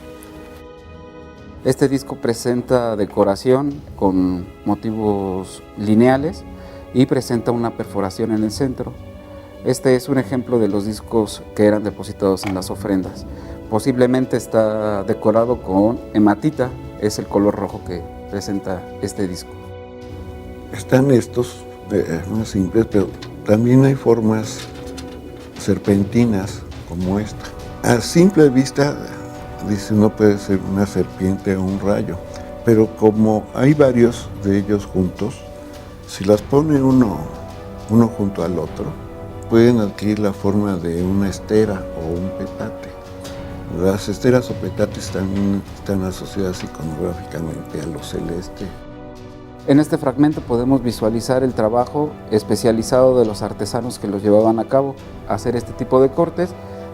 Este disco presenta decoración con motivos lineales y presenta una perforación en el centro. Este es un ejemplo de los discos que eran depositados en las ofrendas. Posiblemente está decorado con hematita, es el color rojo que presenta este disco. Están estos más simples, pero también hay formas serpentinas como esta. A simple vista, dice, no puede ser una serpiente o un rayo, pero como hay varios de ellos juntos, si las pone uno junto al otro, pueden adquirir la forma de una estera o un petate. Las esteras o petates también están asociadas iconográficamente a lo celeste. En este fragmento podemos visualizar el trabajo especializado de los artesanos que los llevaban a cabo, hacer este tipo de cortes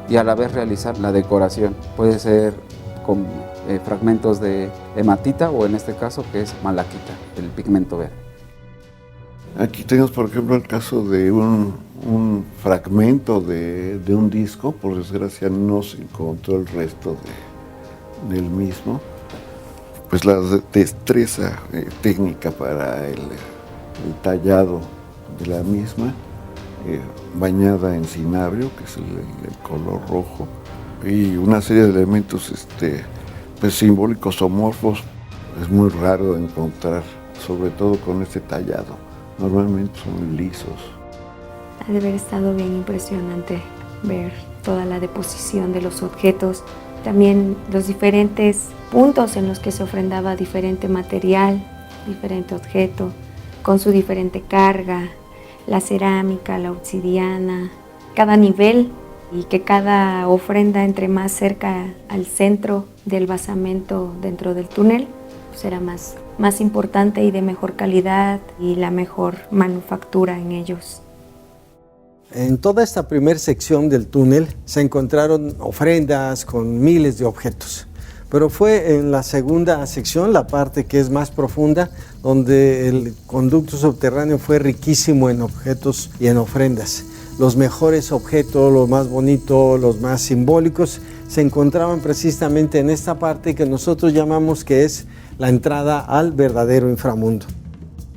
y a la vez realizar la decoración. Puede ser con fragmentos de hematita o en este caso que es malaquita, el pigmento verde. Aquí tenemos por ejemplo el caso de un fragmento de un disco, por desgracia no se encontró el resto del mismo. Pues la destreza técnica para el tallado de la misma, bañada en cinabrio, que es el color rojo, y una serie de elementos pues simbólicos o morfos. Es muy raro encontrar, sobre todo con este tallado. Normalmente son lisos. Ha de haber estado bien impresionante ver toda la deposición de los objetos, también los diferentes puntos en los que se ofrendaba diferente material, diferente objeto, con su diferente carga, la cerámica, la obsidiana, cada nivel, y que cada ofrenda entre más cerca al centro del basamento dentro del túnel, pues era más importante y de mejor calidad y la mejor manufactura en ellos. En toda esta primera sección del túnel se encontraron ofrendas con miles de objetos. pero fue en la segunda sección, la parte que es más profunda, donde el conducto subterráneo fue riquísimo en objetos y en ofrendas. Los mejores objetos, los más bonitos, los más simbólicos, se encontraban precisamente en esta parte que nosotros llamamos que es la entrada al verdadero inframundo.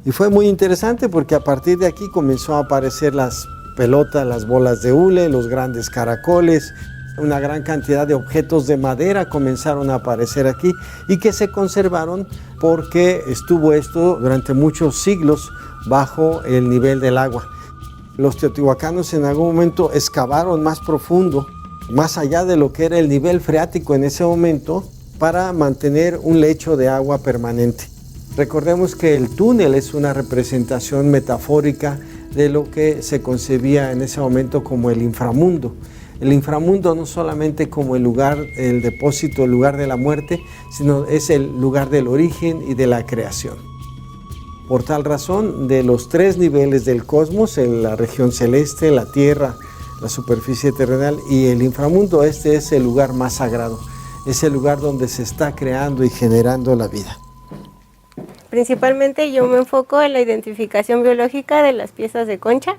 Y fue muy interesante porque a partir de aquí comenzó a aparecer las pelotas, las bolas de hule, los grandes caracoles, una gran cantidad de objetos de madera comenzaron a aparecer aquí y que se conservaron porque estuvo esto durante muchos siglos bajo el nivel del agua. Los teotihuacanos en algún momento excavaron más profundo, más allá de lo que era el nivel freático en ese momento, para mantener un lecho de agua permanente. Recordemos que el túnel es una representación metafórica de lo que se concebía en ese momento como el inframundo. El inframundo no solamente como el lugar, el depósito, el lugar de la muerte, sino es el lugar del origen y de la creación. Por tal razón, de los tres niveles del cosmos, en la región celeste, la tierra, la superficie terrenal y el inframundo, este es el lugar más sagrado, es el lugar donde se está creando y generando la vida. Principalmente yo me enfoco en la identificación biológica de las piezas de concha,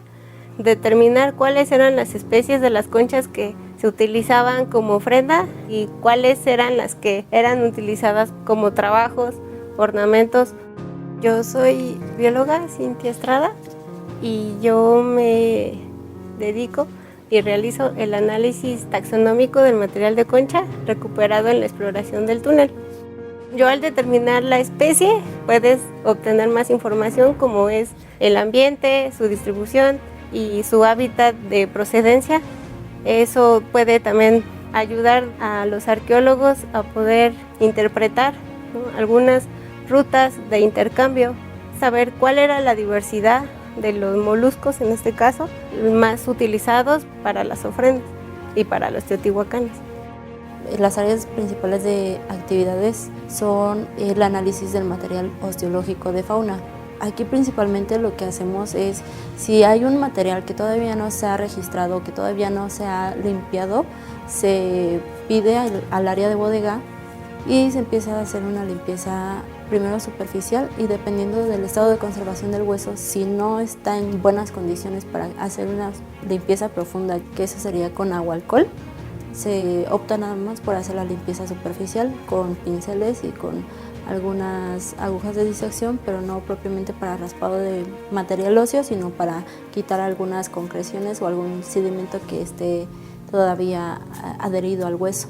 determinar cuáles eran las especies de las conchas que se utilizaban como ofrenda y cuáles eran las que eran utilizadas como trabajos, ornamentos. Yo soy bióloga Cintia Estrada y yo me dedico y realizo el análisis taxonómico del material de concha recuperado en la exploración del túnel. Yo al determinar la especie puedes obtener más información como es el ambiente, su distribución y su hábitat de procedencia. Eso puede también ayudar a los arqueólogos a poder interpretar, ¿no?, algunas rutas de intercambio, saber cuál era la diversidad de los moluscos, en este caso, más utilizados para las ofrendas y para los teotihuacanes. Las áreas principales de actividades son el análisis del material osteológico de fauna. Aquí principalmente lo que hacemos es, si hay un material que todavía no se ha registrado, que todavía no se ha limpiado, se pide al área de bodega y se empieza a hacer una limpieza primero superficial y dependiendo del estado de conservación del hueso, si no está en buenas condiciones para hacer una limpieza profunda, que eso sería con agua alcohol, se opta nada más por hacer la limpieza superficial con pinceles y con algunas agujas de disección, pero no propiamente para raspado de material óseo, sino para quitar algunas concreciones o algún sedimento que esté todavía adherido al hueso.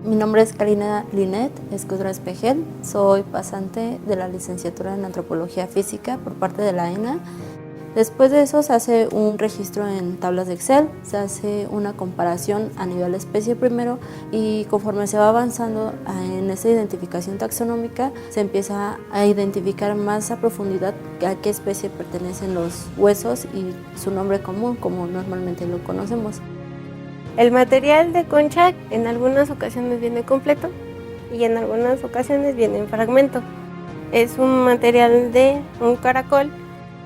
Mi nombre es Karina Linet Escudra Espejel, soy pasante de la licenciatura en Antropología Física por parte de la ENA. Después de eso se hace un registro en tablas de Excel, se hace una comparación a nivel especie primero y conforme se va avanzando en esa identificación taxonómica se empieza a identificar más a profundidad a qué especie pertenecen los huesos y su nombre común como normalmente lo conocemos. El material de concha en algunas ocasiones viene completo y en algunas ocasiones viene en fragmento. Es un material de un caracol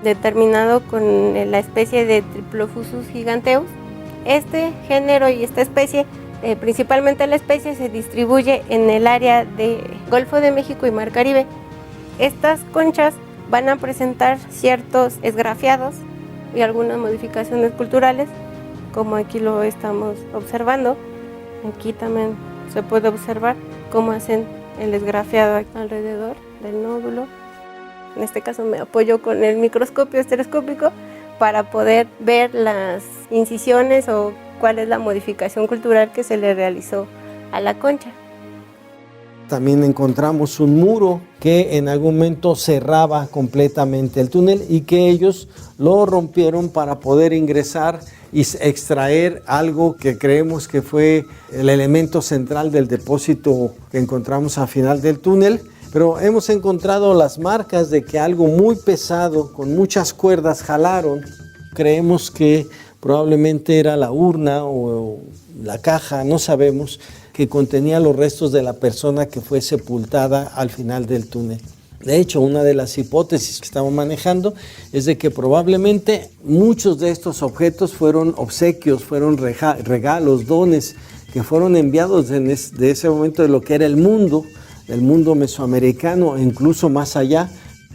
determinado con la especie de Triplofusus giganteus. Este género y esta especie, principalmente la especie, se distribuye en el área de Golfo de México y Mar Caribe. Estas conchas van a presentar ciertos esgrafiados y algunas modificaciones culturales, como aquí lo estamos observando. Aquí también se puede observar cómo hacen el esgrafiado alrededor del nódulo. En este caso me apoyo con el microscopio estereoscópico para poder ver las incisiones o cuál es la modificación cultural que se le realizó a la concha. También encontramos un muro que en algún momento cerraba completamente el túnel y que ellos lo rompieron para poder ingresar y extraer algo que creemos que fue el elemento central del depósito que encontramos al final del túnel. Pero hemos encontrado las marcas de que algo muy pesado, con muchas cuerdas, jalaron. Creemos que probablemente era la urna o la caja, no sabemos, que contenía los restos de la persona que fue sepultada al final del túnel. De hecho, una de las hipótesis que estamos manejando es de que probablemente muchos de estos objetos fueron obsequios, fueron regalos, dones que fueron enviados de ese momento de lo que era el mundo mesoamericano, e incluso más allá,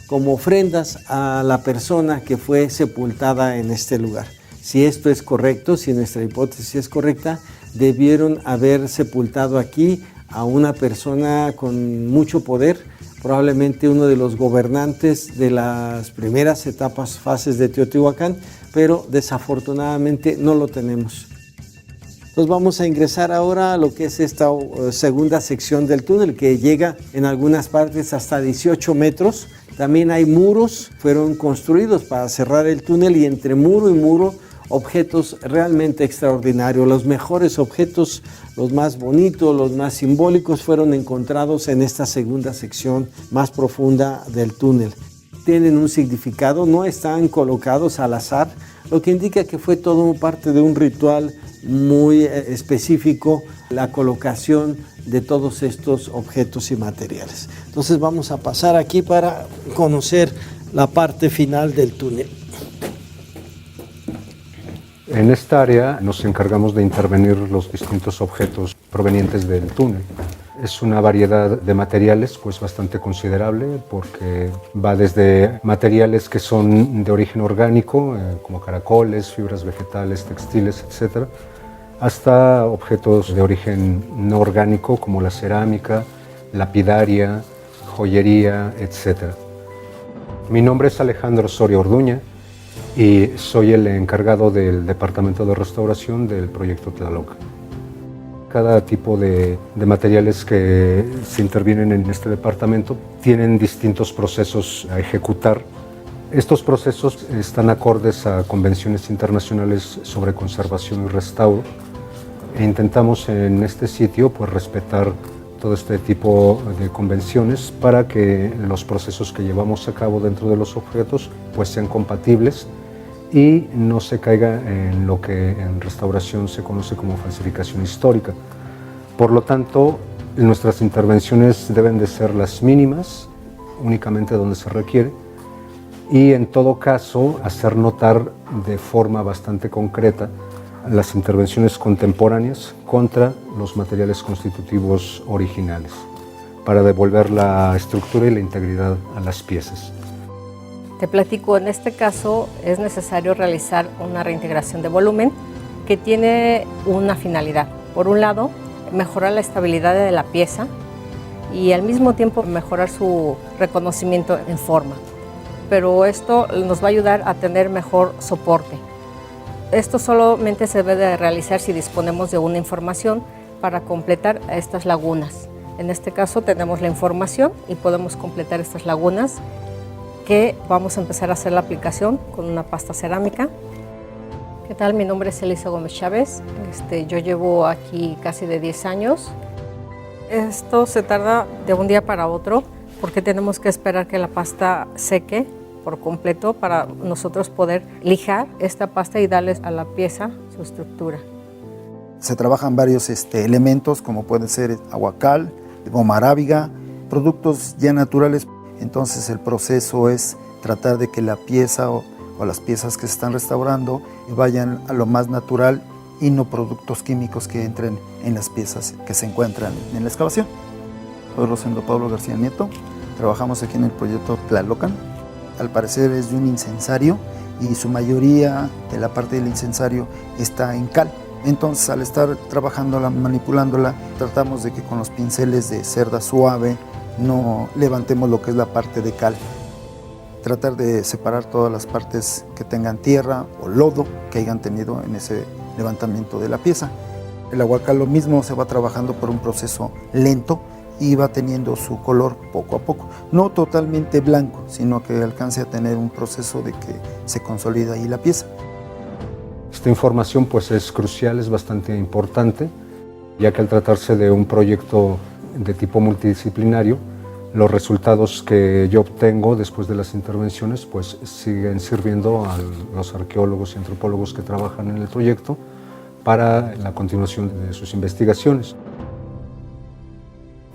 como ofrendas a la persona que fue sepultada en este lugar. Si esto es correcto, si nuestra hipótesis es correcta, debieron haber sepultado aquí a una persona con mucho poder, probablemente uno de los gobernantes de las primeras fases de Teotihuacán, pero desafortunadamente no lo tenemos. Entonces vamos a ingresar ahora a lo que es esta segunda sección del túnel, que llega en algunas partes hasta 18 metros. También hay muros, fueron construidos para cerrar el túnel, y entre muro y muro objetos realmente extraordinarios. Los mejores objetos, los más bonitos, los más simbólicos, fueron encontrados en esta segunda sección más profunda del túnel. Tienen un significado, no están colocados al azar, lo que indica que fue todo parte de un ritual muy específico, la colocación de todos estos objetos y materiales. Entonces vamos a pasar aquí para conocer la parte final del túnel. En esta área nos encargamos de intervenir los distintos objetos provenientes del túnel. Es una variedad de materiales pues bastante considerable, porque va desde materiales que son de origen orgánico, como caracoles, fibras vegetales, textiles, etc., hasta objetos de origen no orgánico como la cerámica, lapidaria, joyería, etc. Mi nombre es Alejandro Soria Orduña y soy el encargado del Departamento de Restauración del proyecto Tlaloc. Cada tipo de materiales que se intervienen en este departamento tienen distintos procesos a ejecutar. Estos procesos están acordes a convenciones internacionales sobre conservación y restauro, e intentamos en este sitio pues respetar todo este tipo de convenciones para que los procesos que llevamos a cabo dentro de los objetos pues sean compatibles y no se caiga en lo que en restauración se conoce como falsificación histórica. Por lo tanto, nuestras intervenciones deben de ser las mínimas, únicamente donde se requiere, y en todo caso hacer notar de forma bastante concreta las intervenciones contemporáneas contra los materiales constitutivos originales, para devolver la estructura y la integridad a las piezas. Te platico, en este caso es necesario realizar una reintegración de volumen que tiene una finalidad. Por un lado, mejorar la estabilidad de la pieza y al mismo tiempo mejorar su reconocimiento en forma. Pero esto nos va a ayudar a tener mejor soporte. Esto solamente se debe de realizar si disponemos de una información para completar estas lagunas. En este caso tenemos la información y podemos completar estas lagunas, que vamos a empezar a hacer la aplicación con una pasta cerámica. ¿Qué tal? Mi nombre es Elisa Gómez Chávez. Yo llevo aquí casi de 10 años. Esto se tarda de un día para otro porque tenemos que esperar que la pasta seque por completo para nosotros poder lijar esta pasta y darles a la pieza su estructura. Se trabajan varios elementos como pueden ser aguacal, goma arábiga, productos ya naturales. Entonces el proceso es tratar de que la pieza o las piezas que se están restaurando vayan a lo más natural y no productos químicos que entren en las piezas que se encuentran en la excavación. Soy Rosendo Pablo García Nieto, trabajamos aquí en el proyecto Tlalocan. Al parecer es de un incensario y su mayoría de la parte del incensario está en cal. Entonces al estar trabajándola, manipulándola, tratamos de que con los pinceles de cerda suave no levantemos lo que es la parte de cal. Tratar de separar todas las partes que tengan tierra o lodo que hayan tenido en ese levantamiento de la pieza. El aguacal lo mismo, se va trabajando por un proceso lento y va teniendo su color poco a poco. No totalmente blanco, sino que alcance a tener un proceso de que se consolida ahí la pieza. Esta información pues es crucial, es bastante importante, ya que al tratarse de un proyecto de tipo multidisciplinario, los resultados que yo obtengo después de las intervenciones pues siguen sirviendo a los arqueólogos y antropólogos que trabajan en el proyecto para la continuación de sus investigaciones.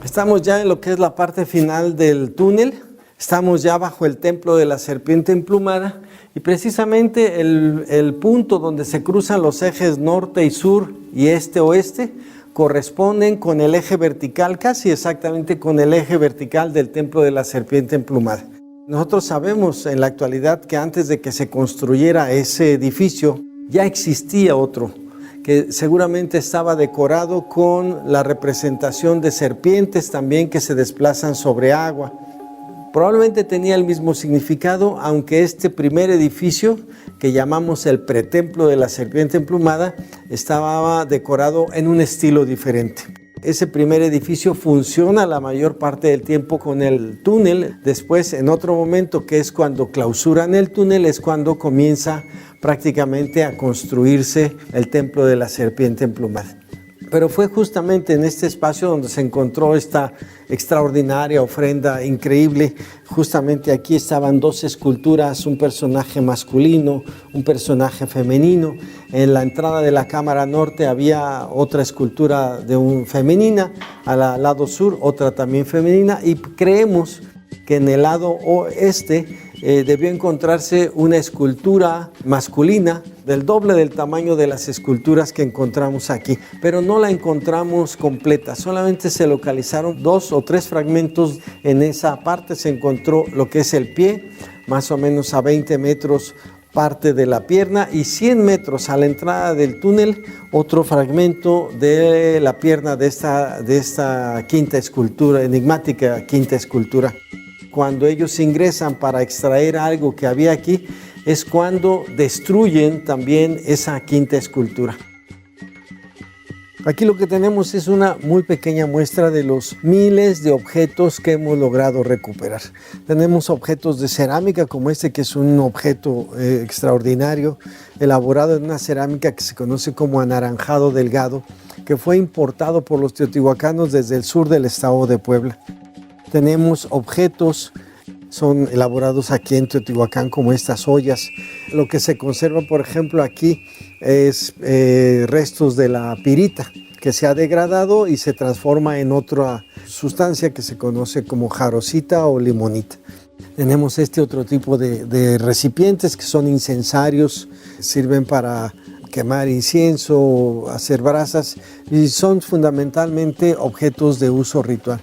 Estamos ya en lo que es la parte final del túnel, estamos ya bajo el templo de la serpiente emplumada y precisamente el punto donde se cruzan los ejes norte y sur y este-oeste corresponden con el eje vertical, casi exactamente con el eje vertical del Templo de la Serpiente Emplumada. Nosotros sabemos en la actualidad que antes de que se construyera ese edificio ya existía otro, que seguramente estaba decorado con la representación de serpientes también que se desplazan sobre agua. Probablemente tenía el mismo significado, aunque este primer edificio, que llamamos el pretemplo de la Serpiente Emplumada, estaba decorado en un estilo diferente. Ese primer edificio funciona la mayor parte del tiempo con el túnel. Después, en otro momento, que es cuando clausuran el túnel, es cuando comienza prácticamente a construirse el templo de la Serpiente Emplumada. Pero fue justamente en este espacio donde se encontró esta extraordinaria ofrenda increíble. Justamente aquí estaban dos esculturas, un personaje masculino, un personaje femenino. En la entrada de la cámara norte había otra escultura de un femenina, al lado sur otra también femenina, y creemos que en el lado oeste debió encontrarse una escultura masculina del doble del tamaño de las esculturas que encontramos aquí, pero no la encontramos completa, solamente se localizaron 2 o 3 fragmentos. En esa parte se encontró lo que es el pie, más o menos a 20 metros parte de la pierna, y 100 metros a la entrada del túnel otro fragmento de la pierna de esta quinta escultura, enigmática quinta escultura. Cuando ellos ingresan para extraer algo que había aquí, es cuando destruyen también esa quinta escultura. Aquí lo que tenemos es una muy pequeña muestra de los miles de objetos que hemos logrado recuperar. Tenemos objetos de cerámica como este, que es un objeto extraordinario, elaborado en una cerámica que se conoce como anaranjado delgado, que fue importado por los teotihuacanos desde el sur del estado de Puebla. Tenemos objetos, son elaborados aquí en Teotihuacán, como estas ollas. Lo que se conserva, por ejemplo, aquí es restos de la pirita, que se ha degradado y se transforma en otra sustancia que se conoce como jarosita o limonita. Tenemos este otro tipo de recipientes que son incensarios, sirven para quemar incienso, hacer brasas, y son fundamentalmente objetos de uso ritual.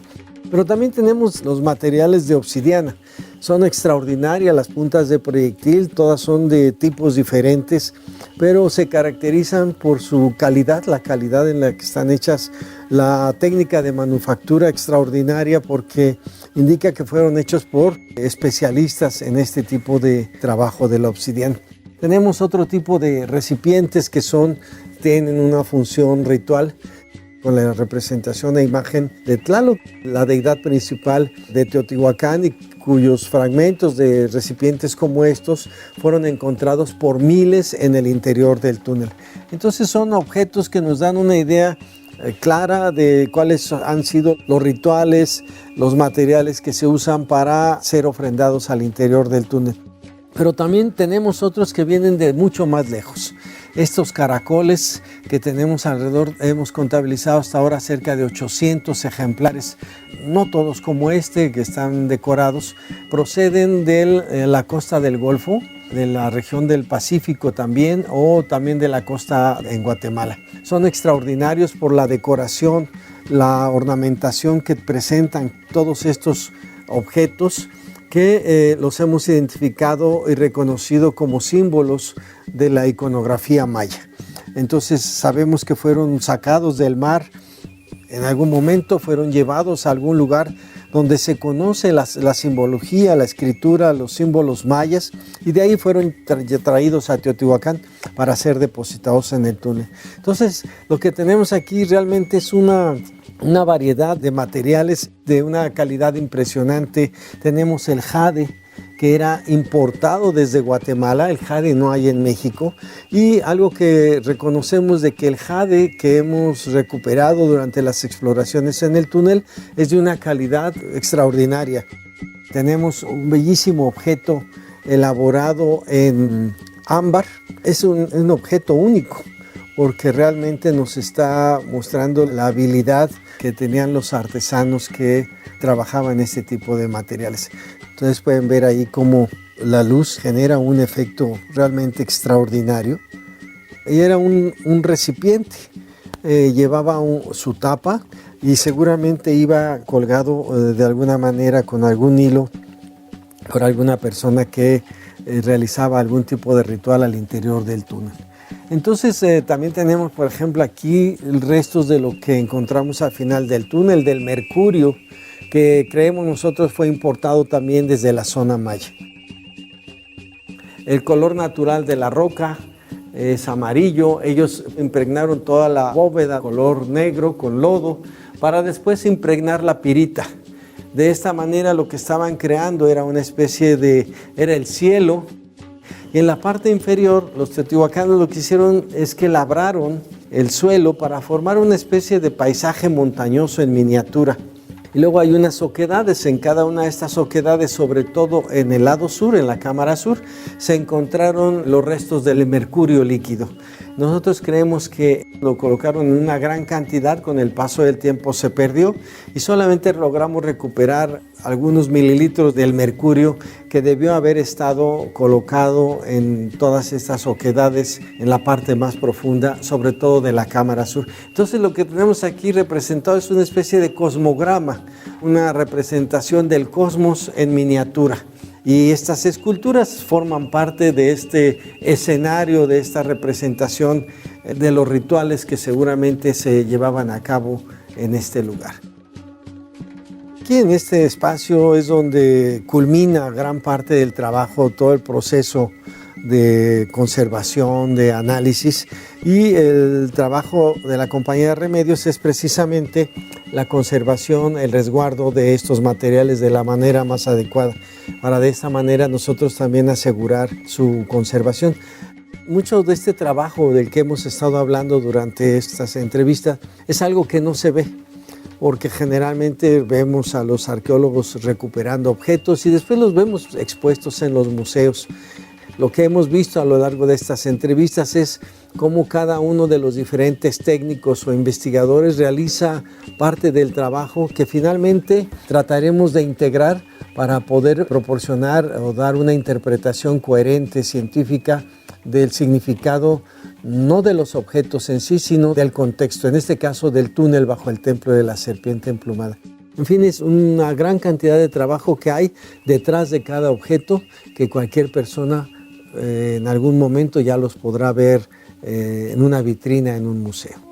Pero también tenemos los materiales de obsidiana. Son extraordinarias las puntas de proyectil, todas son de tipos diferentes, pero se caracterizan por su calidad, la calidad en la que están hechas, la técnica de manufactura extraordinaria, porque indica que fueron hechos por especialistas en este tipo de trabajo de la obsidiana. Tenemos otro tipo de recipientes que tienen una función ritual, con la representación e imagen de Tlaloc, la deidad principal de Teotihuacán, y cuyos fragmentos de recipientes como estos fueron encontrados por miles en el interior del túnel. Entonces son objetos que nos dan una idea clara de cuáles han sido los rituales, los materiales que se usan para ser ofrendados al interior del túnel. Pero también tenemos otros que vienen de mucho más lejos. Estos caracoles que tenemos alrededor, hemos contabilizado hasta ahora cerca de 800 ejemplares, no todos como este, que están decorados, proceden de la costa del Golfo, de la región del Pacífico también, o también de la costa en Guatemala. Son extraordinarios por la decoración, la ornamentación que presentan todos estos objetos, que los hemos identificado y reconocido como símbolos de la iconografía maya. Entonces sabemos que fueron sacados del mar, en algún momento fueron llevados a algún lugar donde se conoce la simbología, la escritura, los símbolos mayas, y de ahí fueron traídos a Teotihuacán para ser depositados en el túnel. Entonces lo que tenemos aquí realmente es una variedad de materiales de una calidad impresionante. Tenemos el jade, que era importado desde Guatemala. El jade no hay en México, y algo que reconocemos de que el jade que hemos recuperado durante las exploraciones en el túnel es de una calidad extraordinaria. Tenemos un bellísimo objeto elaborado en ámbar. Es un objeto único, porque realmente nos está mostrando la habilidad que tenían los artesanos que trabajaban este tipo de materiales. Entonces pueden ver ahí cómo la luz genera un efecto realmente extraordinario. Y era un recipiente llevaba su tapa y seguramente iba colgado de alguna manera con algún hilo por alguna persona que realizaba algún tipo de ritual al interior del túnel. Entonces también tenemos, por ejemplo, aquí restos de lo que encontramos al final del túnel, del mercurio, que creemos nosotros fue importado también desde la zona maya. El color natural de la roca es amarillo. Ellos impregnaron toda la bóveda color negro con lodo para después impregnar la pirita. De esta manera lo que estaban creando era una especie era el cielo. Y en la parte inferior los teotihuacanos lo que hicieron es que labraron el suelo para formar una especie de paisaje montañoso en miniatura. Y luego hay unas oquedades, en cada una de estas oquedades, sobre todo en el lado sur, en la cámara sur, se encontraron los restos del mercurio líquido. Nosotros creemos que lo colocaron en una gran cantidad, con el paso del tiempo se perdió y solamente logramos recuperar algunos mililitros del mercurio que debió haber estado colocado en todas estas oquedades en la parte más profunda, sobre todo de la cámara sur. Entonces lo que tenemos aquí representado es una especie de cosmograma, una representación del cosmos en miniatura. Y estas esculturas forman parte de este escenario, de esta representación de los rituales que seguramente se llevaban a cabo en este lugar. Aquí en este espacio es donde culmina gran parte del trabajo, todo el proceso de conservación, de análisis, y el trabajo de la Compañía de Remedios es precisamente la conservación, el resguardo de estos materiales de la manera más adecuada, para de esta manera nosotros también asegurar su conservación. Mucho de este trabajo del que hemos estado hablando durante estas entrevistas es algo que no se ve, porque generalmente vemos a los arqueólogos recuperando objetos y después los vemos expuestos en los museos. Lo que hemos visto a lo largo de estas entrevistas es cómo cada uno de los diferentes técnicos o investigadores realiza parte del trabajo que finalmente trataremos de integrar para poder proporcionar o dar una interpretación coherente, científica, del significado no de los objetos en sí, sino del contexto, en este caso del túnel bajo el templo de la serpiente emplumada. En fin, es una gran cantidad de trabajo que hay detrás de cada objeto que cualquier persona en algún momento ya los podrá ver en una vitrina en un museo.